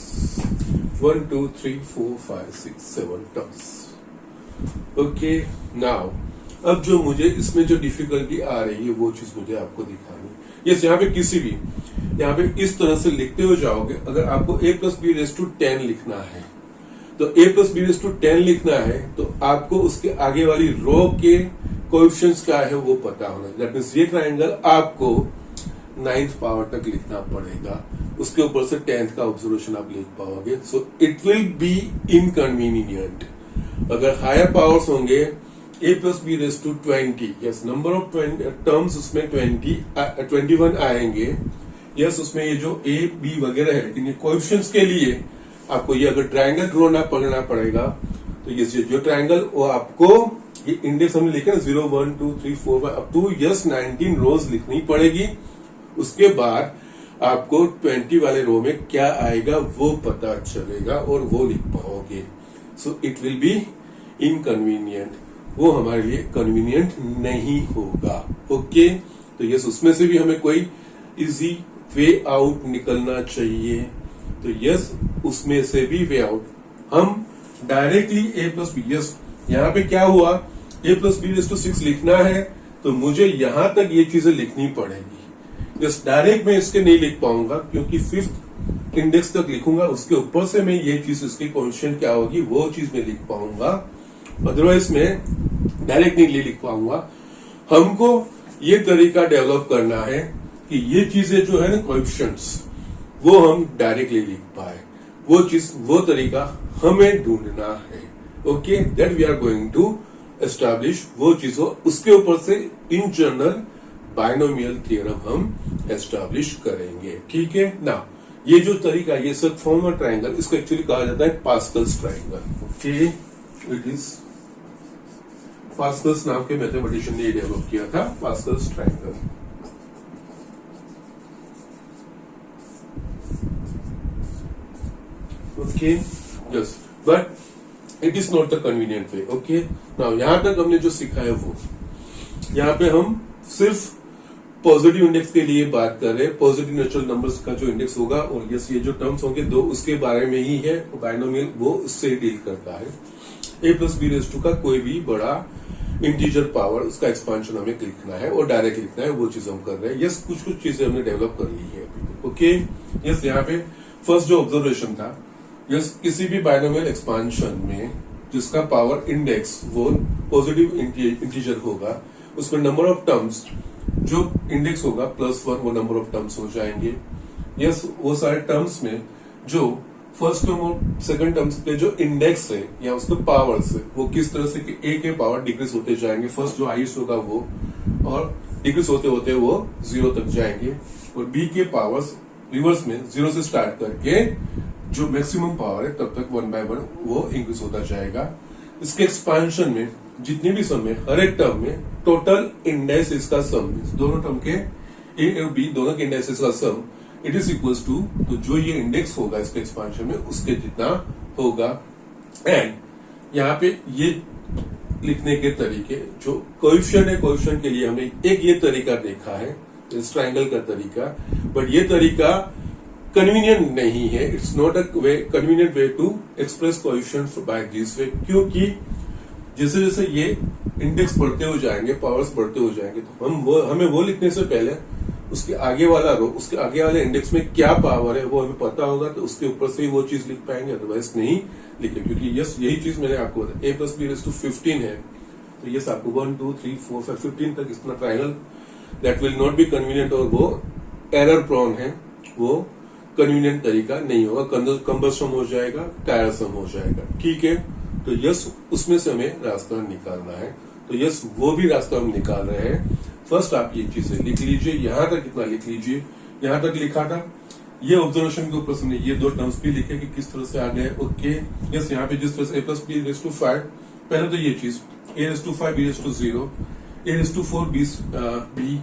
1 2 3 4 5 6 7 terms. Okay, now अब जो मुझे इसमें जो डिफिकल्टी आ रही है वो चीज मुझे आपको दिखानी. यस, यहाँ पे किसी भी यहाँ पे इस तरह से लिखते हो जाओगे. अगर आपको a plus B raise to 10 लिखना है तो a plus B raise to 10 लिखना है तो आपको उसके आगे वाली रो के कोएफिशिएंट्स क्या है वो पता होना. दैट मींस ये ट्रायंगल आपको 9th पावर तक लिखना पड़ेगा. उसके ऊपर से 10th का ऑब्जर्वेशन आप लिख पाओगे. So it will be inconvenient. अगर हायर पावर्स होंगे a plus B raise to 20. Yes, number of terms उसमें 21 आएंगे. यस, उसमें ये जो a b वगैरह है, लेकिन ये कोएफिशिएंट्स के लिए आपको ये अगर ट्रायंगल ड्रॉ ना पढ़ना पड़ेगा तो ये जो ट्रायंगल वो आपको ये इंडेक्स हमने लिखे ना 0 1 2 3 4 5 अप टू यस 19 रोज लिखनी पड़ेगी. उसके बाद आपको 20 वाले रो में क्या आएगा वो पता चलेगा और वो लिख पाओगे. So it will be inconvenient. वो हमारे लिए कन्वीनियंट नहीं होगा. ओके, तो यस उसमें से भी हमें कोई इजी वे आउट निकलना चाहिए. तो यस, उसमें से भी वे आउट हम directly a plus B. Yes, यहाँ पे क्या हुआ, a plus B raise to 6 लिखना है तो मुझे यहां तक ये चीजें लिखनी पड़ेगी. यस, डायरेक्ट मैं इसके नहीं लिख पाऊंगा क्योंकि 5th इंडेक्स तक लिखूंगा. उसके ऊपर से मैं ये चीज इसकी कोएफिशिएंट क्या होगी वो चीज मैं लिख पाऊंगा. अदरवाइज मैं डायरेक्ट नहीं लिख पाऊंगा. हमको ये तरीका डेवलप करना है कि ये चीजें जो है ना कोएफिशिएंट्स वो हम डायरेक्टली लिख पाए. वो चीज वो तरीका हमें ढूंढना है. Okay, that we are going to establish. वो चीज हो उसके ऊपर से इन जनरल बाइनोमियल थ्योरम हम एस्टैब्लिश करेंगे. ठीक है ना. ये जो तरीका ये सब फॉर्मर ट्रायंगल इसको एक्चुअली कहा जाता है Pascal's triangle. Okay, it is Pascal's नाम के मैथमेटिशियन ने डेवलप किया था Pascal's triangle. Okay, yes, but it is not the convenient way. Okay, now यहाँ तक हमने जो सीखा है वो यहाँ पे हम सिर्फ पॉजिटिव इंडेक्स के लिए बात कर रहे हैं. पॉजिटिव नेचुरल नंबर्स का जो इंडेक्स होगा और यस ये जो टर्म्स होंगे दो उसके बारे में ही है. बाइनोमियल वो उससे डील करता है. a plus B raise to का कोई भी बड़ा इंटीजर पावर उसका एक्सपांशन हमें लिखना है और डायरेक्ट लिखना है. वो चीज हम कर रहे हैं. यस, कुछ चीजें हमने डेवलप कर ली है. ओके, यस, यहाँ पे फर्स्ट जो ऑब्जर्वेशन था, यस किसी भी बाइनोमियल एक्सपांशन में जिसका पावर इंडेक्स वो पॉजिटिव इंटीजर होगा उसमें नंबर ऑफ टर्म्स जो इंडेक्स होगा +1 वो नंबर ऑफ टर्म्स हो जाएंगे. यस, वो सारे टर्म्स में जो फर्स्ट टर्म और सेकंड टर्म्स के जो इंडेक्स है या उसके पावर्स है वो किस तरह से a के पावर डिक्रीज होते जाएंगे. फर्स्ट जो हाईएस्ट होगा वो और डिक्रीज होते होते वो 0 तक जाएंगे और b के पावर्स रिवर्स में 0 से स्टार्ट करके जो मैक्सिमम पावर है तब तक 1 by 1 वो इंक्रीज होता जाएगा. इसके एक्सपांशन में जितने भी सम है हर एक टर्म में टोटल इंडेक्स का सम दोनों टर्म के a और b दोनों के इंडेक्स का sum it is equals to तो जो ये इंडेक्स होगा इसके एक्सपांशन में उसके जितना होगा. एंड यहाँ पे ये लिखने के तरीके जो कोएफिशिएंट है कोएफिशिएंट के लिए हमने एक ये तरीका देखा है इस ट्रायंगल का तरीका. बट ये तरीका कन्वीनियंट नहीं है. It's not a way convenient way to express coefficients by this way. क्योंकि जैसे जैसे ये इंडेक्स बढ़ते हो जाएंगे पावर्स बढ़ते हो जाएंगे तो हमें वो लिखने से पहले उसके आगे वाला रो, उसके आगे वाले इंडेक्स में क्या पावर है वो हमें पता होगा तो उसके ऊपर से ही वो चीज लिख पाएंगे, अदरवाइज नहीं लिखे, क्योंकि यस यही चीज मैंने आपको बताया, a plus B raise to 15 है, तो यस आपको 1 2 3 4 5 15 तक इतना triangle that will not be convenient, और वो एरर प्रोन है, वो कन्वीनियंट तरीका नहीं होगा, कंबस्टन हो जाएगा, टायरसम हो जाएगा, ठीक है। तो यस उसमें से हमें रास्ता निकालना है, तो यस वो भी रास्ता हम निकाल रहे हैं। फर्स्ट आप ये चीजें लिख लीजिए, यहां तक कितना लिख लीजिए, यहां तक लिखा था, ये ऑब्जर्वेशन के ऊपर हमने ये दो टर्म्स भी लिखे कि किस तरह से आ गए, ओके। यस यहाँ पे जिस तरह से a plus B raise to 5, पहले तो ये चीज a raise to 5 b raise to 0, a raise to 4 b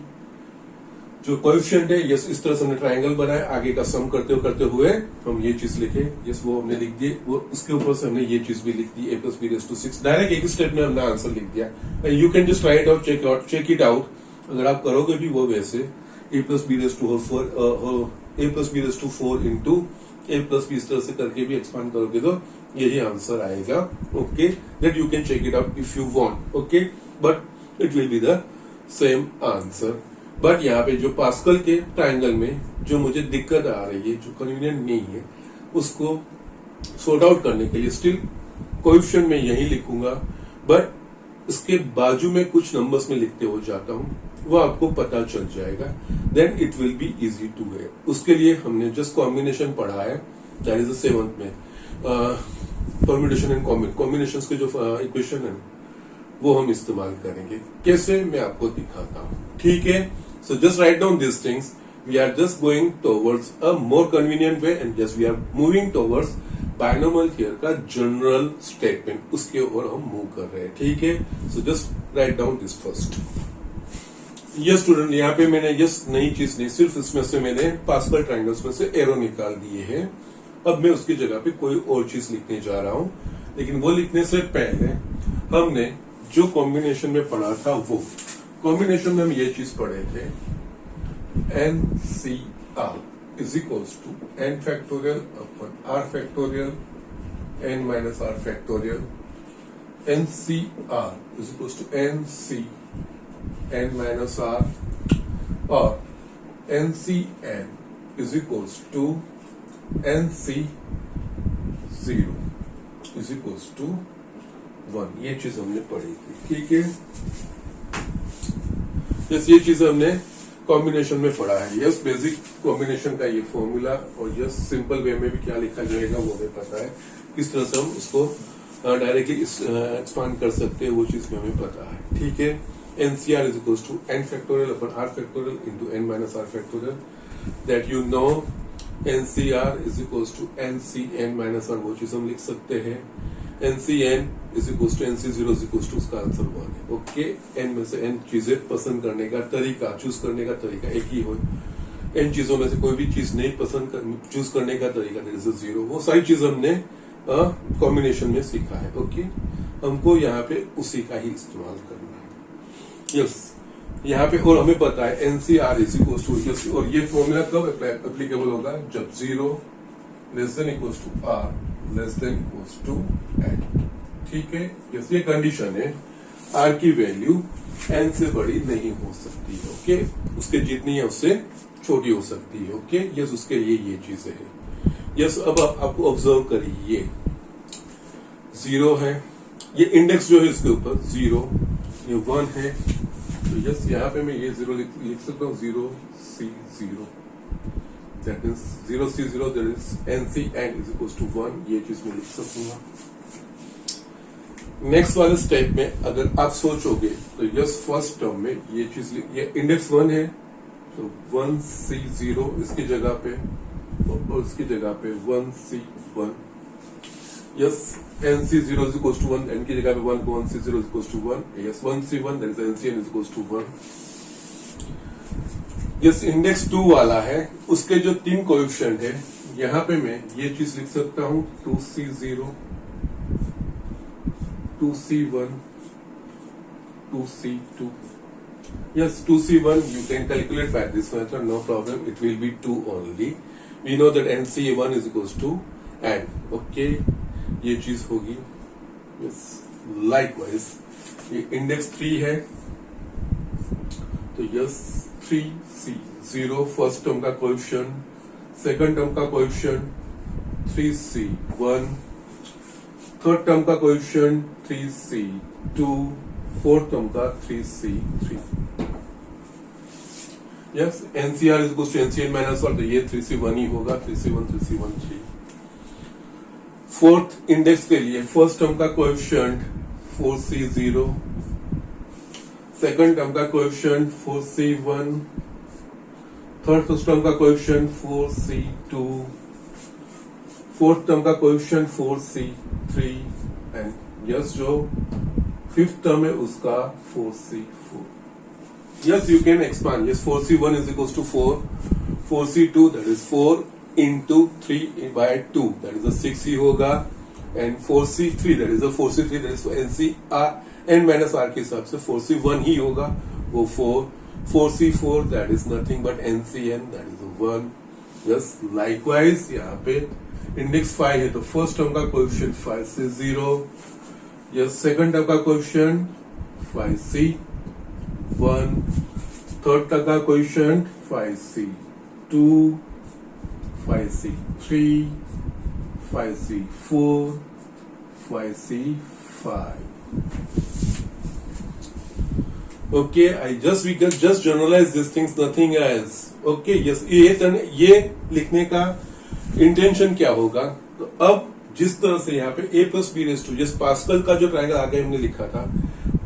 जो कोएफिशिएंट है, यस इस तरह से हमने ट्रायंगल बनाया, आगे का सम करते हुए हम ये चीज लिखे, यस वो हमने लिख दिए, वो उसके ऊपर से हमने ये चीज भी लिख दी, a plus B raise to 6, direct एक स्टेप में हमने आंसर लिख दिया। You can just write out, check it out, अगर आप करोगे भी वो वैसे a plus B raise to 4 into a plus B इस तरह से करके भी एक्सपांड करोगे तो यही आंसर आएगा, okay. That you can check it out if you want, okay, but it will be the same answer. But यहाँ पे जो पास्कल के ट्रायंगल में जो मुझे दिक्कत आ रही है, जो कन्वीनियंट नहीं है, उसको सॉर्ट आउट करने के लिए स्टिल कोएफिशिएंट में यही लिखूंगा, बट इसके बाजू में कुछ नंबर्स में लिखते हो जाता हूं, वो आपको पता चल जाएगा, then it will be easy to है। उसके लिए हमने जस्ट कॉम्बिनेशन पढ़ा है, दैट इज द 7th में परम्यूटेशन एंड कॉम्बिनेशन के जो इक्वेशन है वो हम इस्तेमाल करेंगे, कैसे मैं आपको दिखाता हूं, ठीक है। So just write down this things, we are just going towards a more convenient way and just we are moving towards binomial theorem का जनरल स्टेटमेंट, उसके ओर हम मूव कर रहे हैं, ठीक है। So just write down this first. ये स्टूडेंट यहाँ पे मैंने यस नई चीज नहीं, सिर्फ इसमें से मैंने पास्कल ट्रायंगल्स में से एरो निकाल दिए हैं। अब मैं उसकी जगह पे कोई और चीज लिखने जा रहा हूं, लेकिन वो लिखने से पहले हमने जो कॉम्बिनेशन में पढ़ा था, वो कॉम्बिनेशन में हम ये चीज पढ़े थे, NCR is equals to n factorial upon r factorial n minus r factorial, NCR is equals to NC n minus r, और NCn is equals to NC 0 is equals to 1। ये चीज हमने पढ़ी थी, ठीक है। यस ये चीज हमने कॉम्बिनेशन में पढ़ा है, यस बेसिक कॉम्बिनेशन का ये फॉर्मूला, और यस सिंपल वे में भी क्या लिखा जाएगा वो हमें पता है, किस तरह से हम उसको डायरेक्टली एक्सपांड कर सकते हैं, वो चीज में हमें पता है, ठीक है। NCR is equal to n factorial upon r factorial into n minus r factorial, that you know. NCR is equal to NCn minus r, वो चीज हम लिख सकते हैं। NCn is equal to NC0 is equal to, उसका आंसर 1 है, ओके। n में से n चीजें पसंद करने का तरीका, चूज करने का तरीका एक ही हो, n चीजों में से कोई भी चीज नहीं पसंद चूज करने का तरीका दैट इज 0, वो सारी चीज हमने कॉम्बिनेशन में सीखा है, ओके। हमको यहाँ पे उसी का ही इस्तेमाल करना है, यस। यहाँ पे और हमें पता है NCR is equal to yes, और ये फॉर्मूला कब एप्लीकेबल होगा, जब 0 less than equals to r less than equals to n, ठीक है। यस ये कंडीशन है, r की वैल्यू n से बड़ी नहीं हो सकती है, ओके। उसके जितनी है उससे छोटी हो सकती है, ओके। यस उसके लिए ये चीजें है, यस। अब आपको ऑब्जर्व करिए, 0 है, ये इंडेक्स जो है इसके ऊपर 0, ये 1 है, तो यस यहाँ पे मैं ये 0 लिख सकता हूँ, 0C0, that means 0C0 that is NCn is equal to 1, ये चीज मैं लिख सकूंगा। नेक्स्ट वाले स्टेप में अगर आप सोचोगे तो यस फर्स्ट टर्म में ये चीज, ये इंडेक्स 1 है, तो 1C0 इसकी जगह पे, और इसकी जगह पे 1C1, yes. NC0 is equals to 1, n की जगह पे 1 को 1C0 is equals to 1, yes 1C1 that is NCn is equals to 1। Yes index 2 वाला है, उसके जो 3 कोएफिशिएंट है, यहाँ पे मैं ये चीज लिख सकता हूँ 2C0, 2C1, 2C2, yes 2C1 you can calculate by this method, no problem, it will be 2 only। we know that NC1 is equals to n, okay, ये चीज होगी, यस। लाइकवाइज ये इंडेक्स 3 है, तो यस 3c 0 फर्स्ट टर्म का कोएफिशिएंट, सेकंड टर्म का कोएफिशिएंट 3c 1, थर्ड टर्म का कोएफिशिएंट 3c 2, फोर्थ टर्म का 3c 3। Yes NCR is equal to NCN minus 1, तो ये 3c 1 ही होगा, 3c 1 3c 1 3। फोर्थ इंडेक्स के लिए फर्स्ट टर्म का कोएफिशिएंट 4c 0, सेकंड टर्म का कोएफिशिएंट 4c 1, थर्ड टर्म का कोएफिशिएंट 4c 2, फोर्थ टर्म का कोएफिशिएंट 4c 3 एंड यस जो फिफ्थ टर्म है उसका 4c 4। Yes you can expand, yes 4c 1 is equal to 4, 4c 2 that is 4 into 3 by 2 that is a 6 ही होगा and 4c3 that is a 4c3 that is NCR n minus r के हिसाब से 4c1 ही होगा वो 4, 4c4 that is nothing but NCN that is a 1। yes likewise यहाँ पे इंडेक्स 5 है तो फर्स्ट टर्म का coefficient 5c 0, yes second term का कोएफिशिएंट 5c 1, थर्ड टर्म का coefficient 5c 2, 5c 3, 5c 4, 5c 5। Okay, we can just generalize these things, nothing else. Okay, yes, ये लिखने का इंटेंशन क्या होगा? तो अब जिस तरह से यहाँ पे a plus b raised to, जिस पास्कल का जो ट्रायंगल आगे हमने लिखा था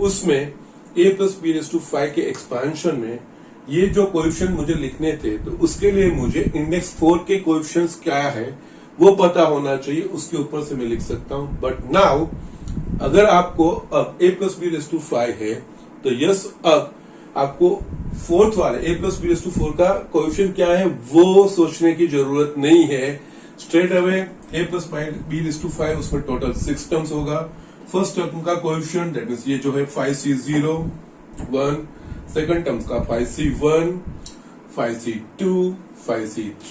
उसमें a plus b raised to 5 के एक्सपांशन में ये जो कोएफिशिएंट मुझे लिखने थे तो उसके लिए मुझे इंडेक्स 4 के कोएफिशिएंट्स क्या है वो पता होना चाहिए, उसके ऊपर से मैं लिख सकता हूं। बट नाउ अगर आपको अब a plus b raised to 5 है तो यस अब आपको फोर्थ वाले a plus b raised to 4 का कोएफिशिएंट क्या है वो सोचने की जरूरत नहीं है। Straight away a plus b raised to 5 उसमें टोटल 6 टर्म्स होगा। फर्स्ट टर्म का कोएफिशिएंट दैट मींस ये जो है 5c0 1, सेकंड टर्म्स का 5c1, 5c2, 5c3,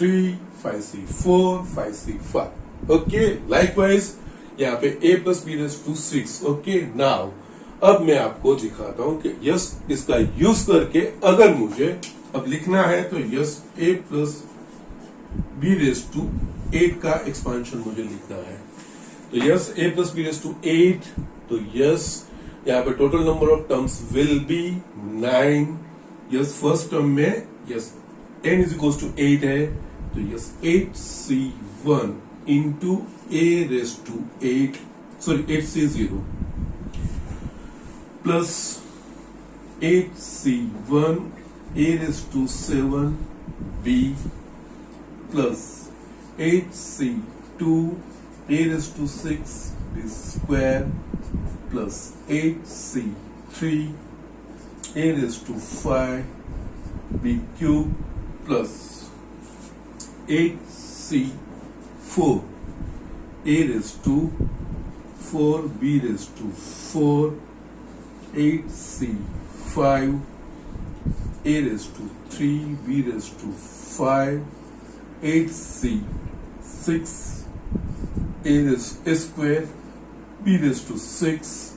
5c4, 5c5। Okay likewise यहाँ पे a plus b raised to 6। Okay now अब मैं आपको दिखाता हूं कि यस इसका यूज करके अगर मुझे अब लिखना है तो yes a plus b raised to 8 का एक्सपांशन मुझे लिखना है तो yes a plus b raised to 8 तो यस यहाँ पे total number of terms will be 9। Yes first term में yes n is equal to 8 है तो yes 8c1 into a raised to 8 sorry 8c0 plus 8c1 a raised to 7b plus 8c2 a raised to 6b square plus 8c3 a raised to 5 b cube plus 8c4 a raised to 4 b raised to 4 8c5 a raised to 3 b raised to 5 8c6 a raised to square b raised to 6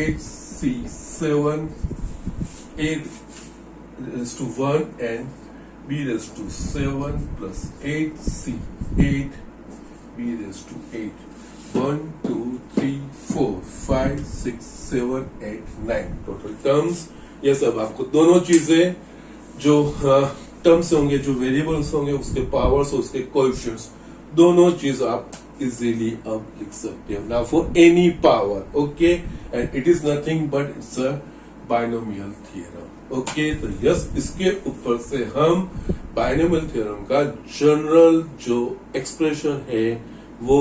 8c7 a raised to 1 and b raised to 7 plus 8c8 b raised to 8 1 2 3 4 5 6 7 8 9 total terms. ये सब आपको दोनों चीजें जो टर्म्स होंगे जो वेरिएबल्स होंगे उसके पावर्स उसके कोएफिशिएंट्स दोनों चीज आप इजीली अब लिख सकते हो। Now for any power okay and it is nothing but it's a binomial theorem. Okay तो यस इसके ऊपर से हम बायनोमियल थ्योरम का जनरल जो एक्सप्रेशन है वो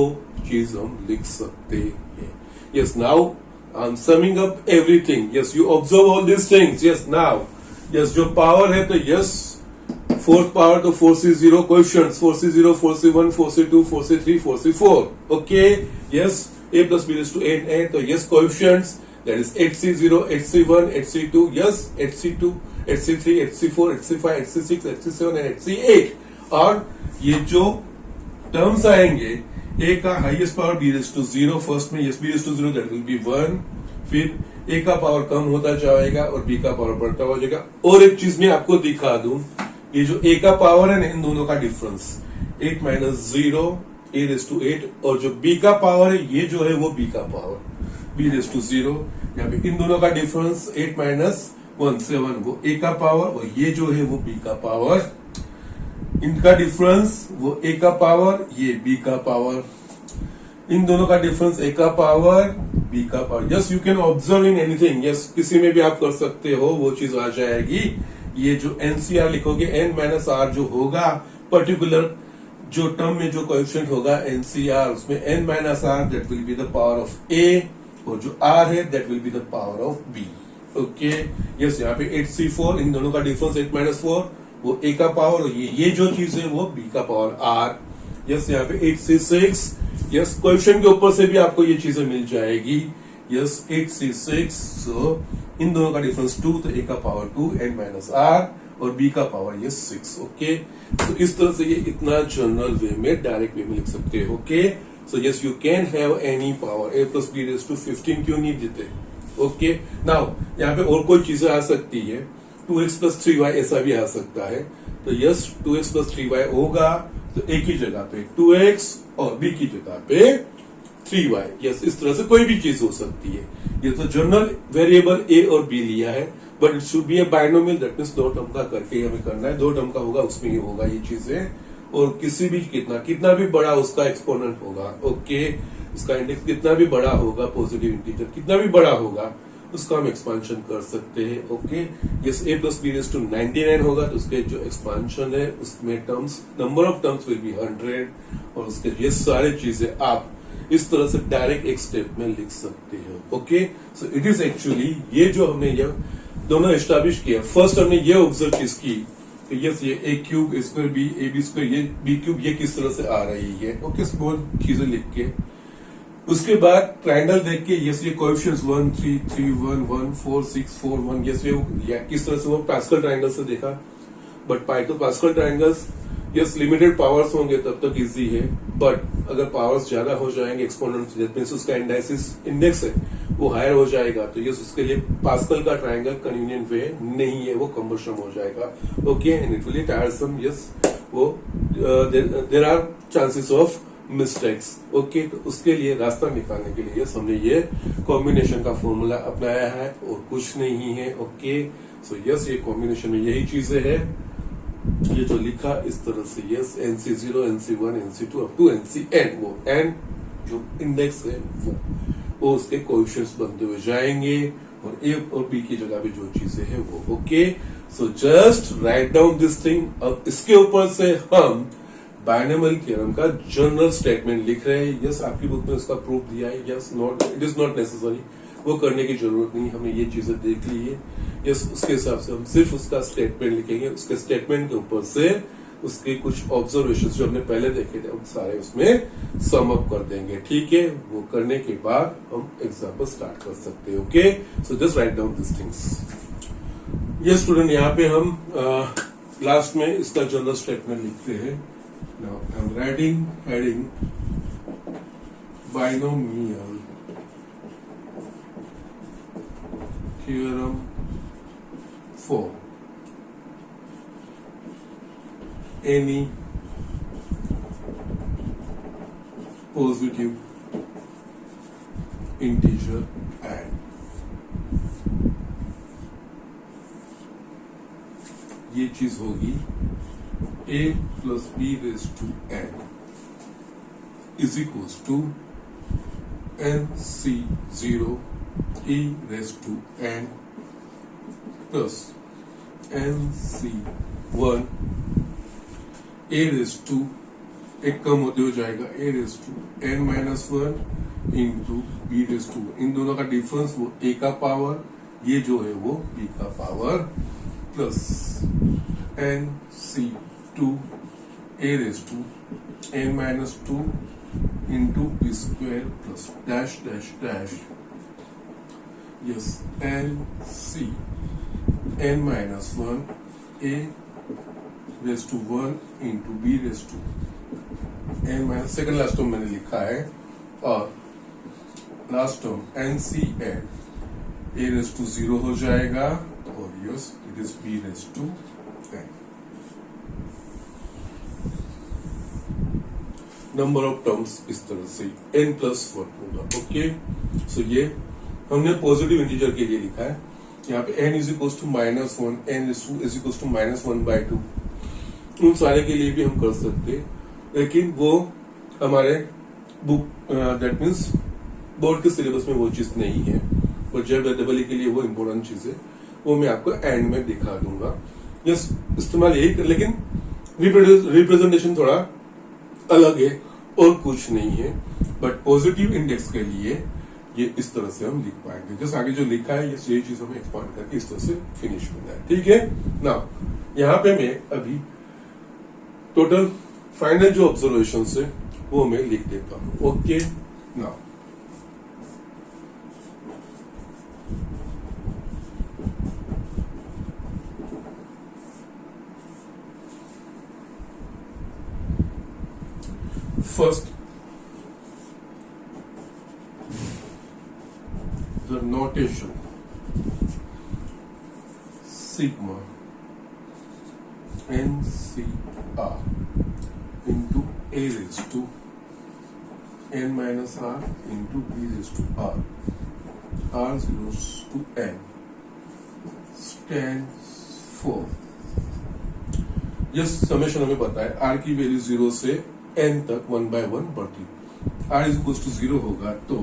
चीज हम लिख सकते हैं। Yes now I am summing up everything. Yes you observe all this things. Yes now yes जो पावर है तो यस फोर्थ पावर तो 4c0 coefficients 4c0 4c1 4c2 4c3 4c4 okay yes a plus b raised to 8 8 तो yes coefficients that is 8c0 8c1 8c2 yes 8c2 8c3 8c4 8c5 8c6 8c7 and 8c8 और ये जो टर्म्स आएंगे a का highest power b raised to 0 first में yes b raised to 0 that will be 1 फिर ए का पावर कम होता जाएगा और बी का पावर बढ़ता हो जाएगा। और एक चीज मैं आपको दिखा दूं, ये जो ए का पावर है ना, इन दोनों का difference 8 minus 0 A raise to 8, और जो बी का पावर है ये जो है वो बी का पावर बी रेस टू 0। यहाँ पे इन दोनों का डिफरेंस 8 माइनस 1 7, वो ए का पावर, और ये जो है वो बी का पावर। इनका डिफरेंस वो ए का पावर, ये बी का पावर। इन दोनों का डिफरेंस ए का पावर बी का power. Yes, you can observe in anything. Yes, किसी में भी आप कर सकते हो, वो चीज आ जाएगी। ये जो एनसीआर लिखोगे, एन माइनस आर जो होगा, पर्टिकुलर जो टर्म में जो कोएफिशिएंट होगा एनसीआर, उसमें n minus r that will be the power of a, और जो आर है that will be the power of b. Okay, yes, यहाँ पे 8c4, इन दोनों का डिफरेंस 8 माइनस 4, वो ए का पावर, और ये जो चीज है वो बी का पावर आर। यस, यहाँ पे 8c6, यस, कोएफिशिएंट के ऊपर से भी आपको ये चीजें मिल जाएगी। यस, 8c6, सो इन दोनों का डिफरेंस 2, तो ए का पावर 2 एन माइनस आर, और बी का पावर ये 6। ओके, तो इस तरह से ये इतना जनरल वे में, डायरेक्ट वे में लिख सकते हो। Okay, so yes, you can have any power, A plus B raise to 15 क्यों नहीं देते। ओके, नाउ यहाँ पे और कोई चीजें आ सकती है, 2x प्लस 3y ऐसा भी आ सकता है। तो यस, 2x प्लस 3y होगा, तो ए की जगह पे 2x और बी की जगह पे 3y। यस, इस तरह से कोई भी चीज हो सकती है। ये तो जनरल वेरिएबल ए और बी लिया है, but it should be A binomial, that means दो टर्म का करके हमें करना है। दो टर्म का होगा उसमें ही होगा ये चीजें, और किसी भी कितना भी बड़ा उसका एक्सपोनेंट होगा। ओके, उसका इंडेक्स कितना भी बड़ा होगा, पॉजिटिव इंटीजर कितना भी बड़ा होगा, उसका हम एक्सपांशन कर सकते हैं। Okay, yes, A plus B raise to 99 होगा, तो उसके जो एक्सपांशन है उसमें terms, number of terms will be 100, और उसके ये सारी चीजें आप इस तरह से डायरेक्ट एक स्टेप में लिख सकते हो। Okay, so it is actually ये जो हमने ये दोनों एस्टैब्लिश किया। फर्स्ट हमने ये ऑब्जर्व चीज की कि यस, ये a cube a square b, a b square, ये बी क्यूब, ये किस तरह से आ रही है। ओके, बहुत चीजें लिख के उसके बाद ट्रायंगल देख के, यस, ये कोएफिशिएंट्स 1 3 3 1 1 4 6 4 1, यस, ये किस तरह से वो पास्कल ट्रायंगल से देखा। But pascal triangles, yes, limited powers होंगे तब तक इजी है, बट अगर पावर्स ज्यादा हो जाएंगे, एक्सपोनेंट दैट मींस उसका इंडेक्स है वो हायर हो जाएगा, तो यस, उसके लिए पास्कल का ट्रायंगल कन्वीनियंट वे नहीं है, वो कम्बर्सम हो जाएगा। Okay, and it will tiresome. Yes, वो there are chances of mistakes. Okay, तो उसके लिए रास्ता निकालने के लिए यस, हमने ये कॉम्बिनेशन का फॉर्मूला अपनाया है और कुछ नहीं है। ओके, सो यस, ये कॉम्बिनेशन में यही चीजें है, ये जो लिखा इस तरह से। Yes, NC0 NC1 NC2 up to NCN, वो n जो इंडेक्स है वो उसके कोएफिशिएंट्स बनते हुए जाएंगे, और ए और बी की जगह पे जो चीजें हैं वो। Okay, so just write down this thing. अब इसके ऊपर से हम बाइनोमियल थ्योरम का जनरल स्टेटमेंट लिख रहे हैं। यस, आपकी बुक में उसका प्रूफ दिया है। Yes, not, it is not necessary, वो करने की जरूरत नहीं, हमने ये चीजें देख ली है। यस, उसके हिसाब से हम सिर्फ उसका स्टेटमेंट लिखेंगे, उसके स्टेटमेंट के ऊपर से उसके कुछ ऑब्जर्वेशंस जो हमने पहले देखे थे हम सारे उसमें सम अप कर देंगे। ठीक है, वो करने के बाद हम एग्जाम्पल स्टार्ट कर सकते हैं। Okay, so just write down this things. Yes student, यहाँ पे हम लास्ट में इसका जनरल स्टेटमेंट लिखते हैं। Now I'm writing heading binomial theorem for any positive integer n। ये चीज होगी a plus b raised to n is equals to nc0 e raised to n plus nc1 a raised to, एक कम होते हो जाएगा, a raised to n minus 1 into b raised to, इन दोनों का डिफरेंस वो a का पावर, ये जो है वो b का power, plus nc2 a raised to n minus 2 into b square plus dash dash dash, yes, nc n minus 1 a raised to 1 into b raised to n minus, second last term मैंने लिखा है, और last term nc n a raise to 0 हो जाएगा और yes it is b raise to n। Number of terms इस तरह से n+1 होगा। ओके, सो ये हमने पॉजिटिव इंटीजर के लिए लिखा है। यहाँ पे n is equal to -1, n is equal to -1/2, उन सारे के लिए भी हम कर सकते हैं, लेकिन वो हमारे बुक दैट मीन्स बोर्ड के सिलेबस में वो चीज नहीं है, और JEE के लिए वो इम्पोर्टेंट चीज है, वो मैं आपको एंड में दिखा दूंगा। यस, इस्तेमाल यही कर, लेकिन रिप्रेजेंटेशन थोड़ा अलग है और कुछ नहीं है, बट पॉजिटिव इंडेक्स के लिए ये इस तरह से हम लिख पाएंगे। जैसे आगे जो लिखा है ये चीज हमें एक्सपांड करके इस तरह से फिनिश करना है। ठीक है ना, यहाँ पे मैं अभी टोटल फाइनल जो ऑब्जर्वेशन है वो मैं लिख देता हूं। ओके ना, first the notation sigma NCR into a raised to n minus r into b raised to r 0 to n stands for, yes summation हमें पता है r की वैल्यू 0 से n तक 1/1 बढ़ती, r इज इक्वल टू 0 होगा तो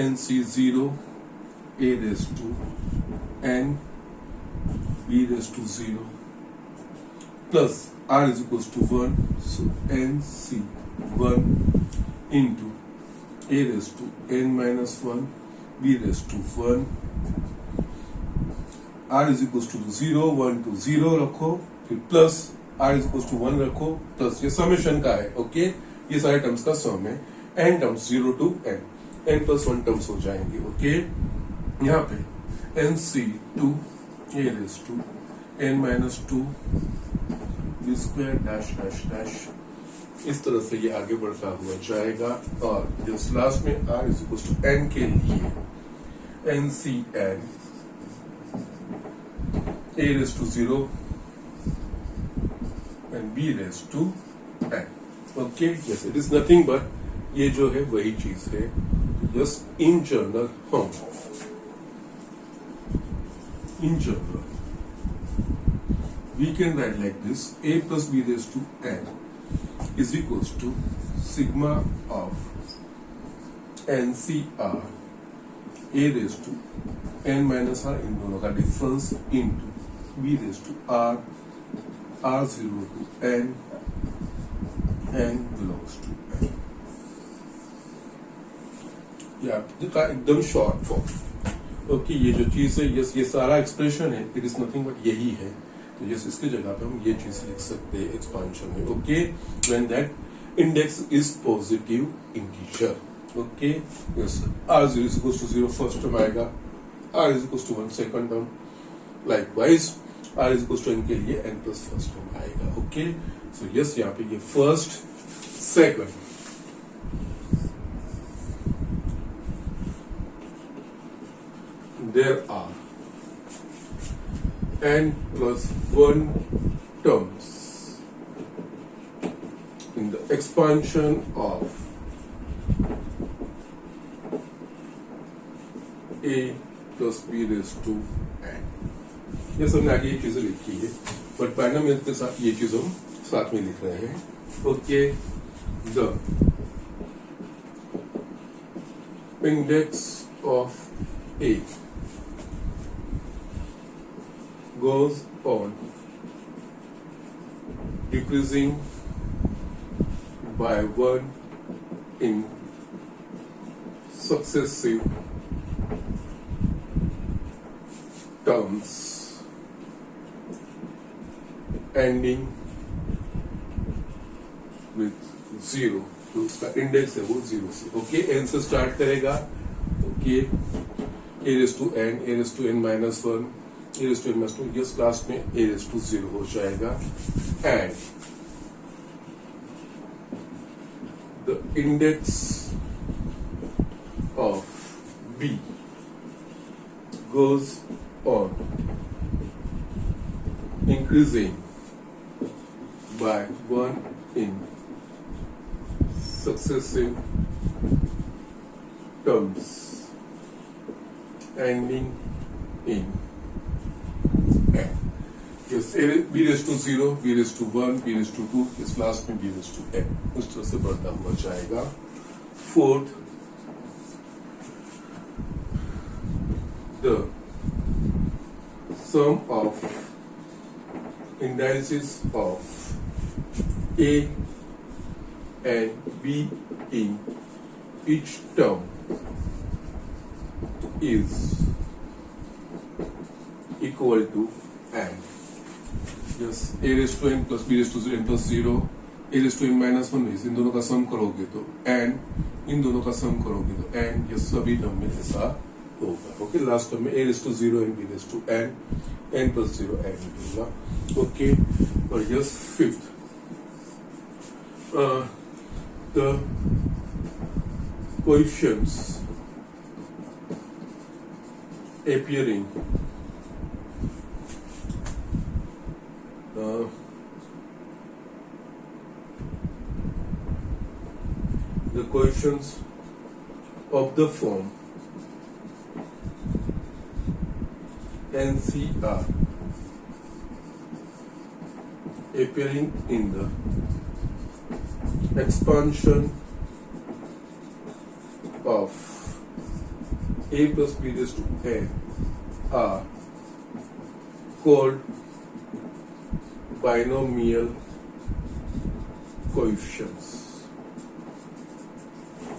NC0 a raise to n b raise to 0 plus r is equal to 1, so NC1 into a raise to n minus 1 b raise to 1, r is equal to 0 1 to 0 रखो, फिर plus r is equal to 1 रखो, प्लस ये समेशन का है। ओके, ये सारे टर्म्स का सम है, n terms 0 to n, n+1 terms हो जाएंगे। ओके, यहाँ पे NC2 a raise to n minus 2 b square dash dash dash, इस तरह से ये आगे बढ़ता हुआ जाएगा। और जो लास्ट में r is equal to n के लिए NCn a raise to 0 and b raised to n। okay, yes, it is nothing but ये जो है वही चीज है। just in general हम in general we can write like this: a plus b raised to n is equals to sigma of NCR a raised to n minus r, इन दोनों का difference, into b raised to r 0 to n, n belongs to n। या एकदम शॉर्ट फॉर्म। ओके, ये जो चीज है, यस, ये सारा एक्सप्रेशन है, इट इज नथिंग बट यही है। तो यस, इसकी जगह पे हम ये चीज लिख सकते हैं एक्सपांशन में। Okay, when that index is positive integer. Okay, yes, r0 is equal to 0 first term आएगा, r is equal to 1 second term, likewise r is equal to n के लिए n प्लस फर्स्ट टर्म आएगा। ओके, सो यस, यहाँ पे ये first second there are n+1 terms in the expansion of a plus b raised to n। ये सबने आगे ये चीजें लिखी है, बट पैरामीटर के साथ ये चीज हम साथ में लिख रहे हैं। Okay, the index of a goes on decreasing by 1 in successive terms ending with 0। तो उसका इंडेक्स है वो 0 से। ओके, n से स्टार्ट करेगा। Okay, a raised to n, a raised to n minus 1, a raised to n minus 2, yes, last में a raised to 0 हो जाएगा। And the index of B goes on increasing by 1 in successive terms ending in n. Yes, b raised to 0, b raised to 1, b raised to 2, इस लास्ट में b raised to n उस तरह से बढ़ता हुआ जाएगा. Fourth, the sum of indices of a and b in each term is equal to n. Yes, a raised to n plus b raised to n plus 0, a raised to n minus 1 is इन दोनों का सम करोगे तो n, इन दोनों का सम करोगे तो n. ये सभी टर्म में ऐसा होगा. ओके, लास्ट टर्म में a raised to 0 and b raised to n, n plus 0 n होगा. ओके, और yes fifth, the coefficients appearing the coefficients of the form NCR appearing in the expansion of a plus b raised to n are called binomial coefficients.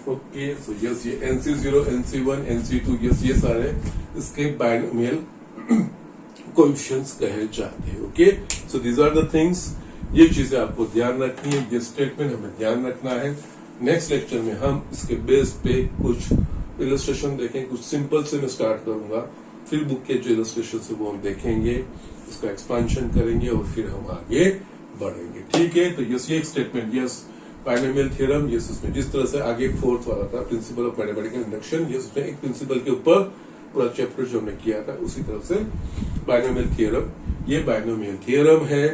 Okay, so yes ये NC0, NC1, NC2, यस ये सारे इसके बाइनोमियल कोएफिशिएंट्स कहे जाते हैं. Okay, so these are the things. ये चीजें आपको ध्यान रखनी है, ये स्टेटमेंट हमें ध्यान रखना है. नेक्स्ट लेक्चर में हम इसके बेस पे कुछ इलस्ट्रेशन देखेंगे. कुछ सिंपल से मैं स्टार्ट करूंगा, फिर बुक के जो इलस्ट्रेशन है वो हम देखेंगे, इसका एक्सपांशन करेंगे और फिर हम आगे बढ़ेंगे. ठीक है, तो यस ये एक statement, yes binomial theorem, yes उसमें जिस तरह से आगे फोर्थ वाला था principle of mathematical induction, yes उसमें एक प्रिंसिपल के ऊपर पूरा चैप्टर जो हमने किया था उसी तरह से बाइनोमियल थ्योरम, ये बाइनोमियल थ्योरम है.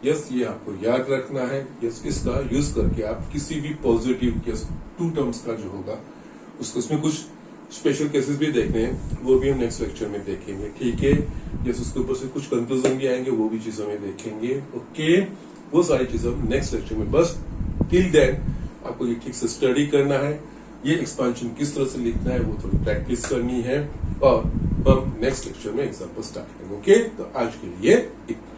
यस ये आपको याद रखना है. यस इसका यूज करके आप किसी भी पॉजिटिव यस टू टर्म्स का जो होगा उसको, उसमें कुछ स्पेशल केसेस भी देखने हैं, वो भी हम नेक्स्ट लेक्चर में देखेंगे. ठीक है, यस उसके ऊपर से कुछ कंक्लूजन भी आएंगे, वो भी चीजें हमें देखेंगे. ओके, वो सारी चीजें हम नेक्स्ट लेक्चर में, बस टिल देन आपको ये ठीक से स्टडी करना है. ये एक्सपांशन किस तरह से लिखना है वो थोड़ी प्रैक्टिस करनी है और हम नेक्स्ट लेक्चर में एग्जाम्पल स्टार्ट करेंगे. ओके, तो आज के लिए इतना.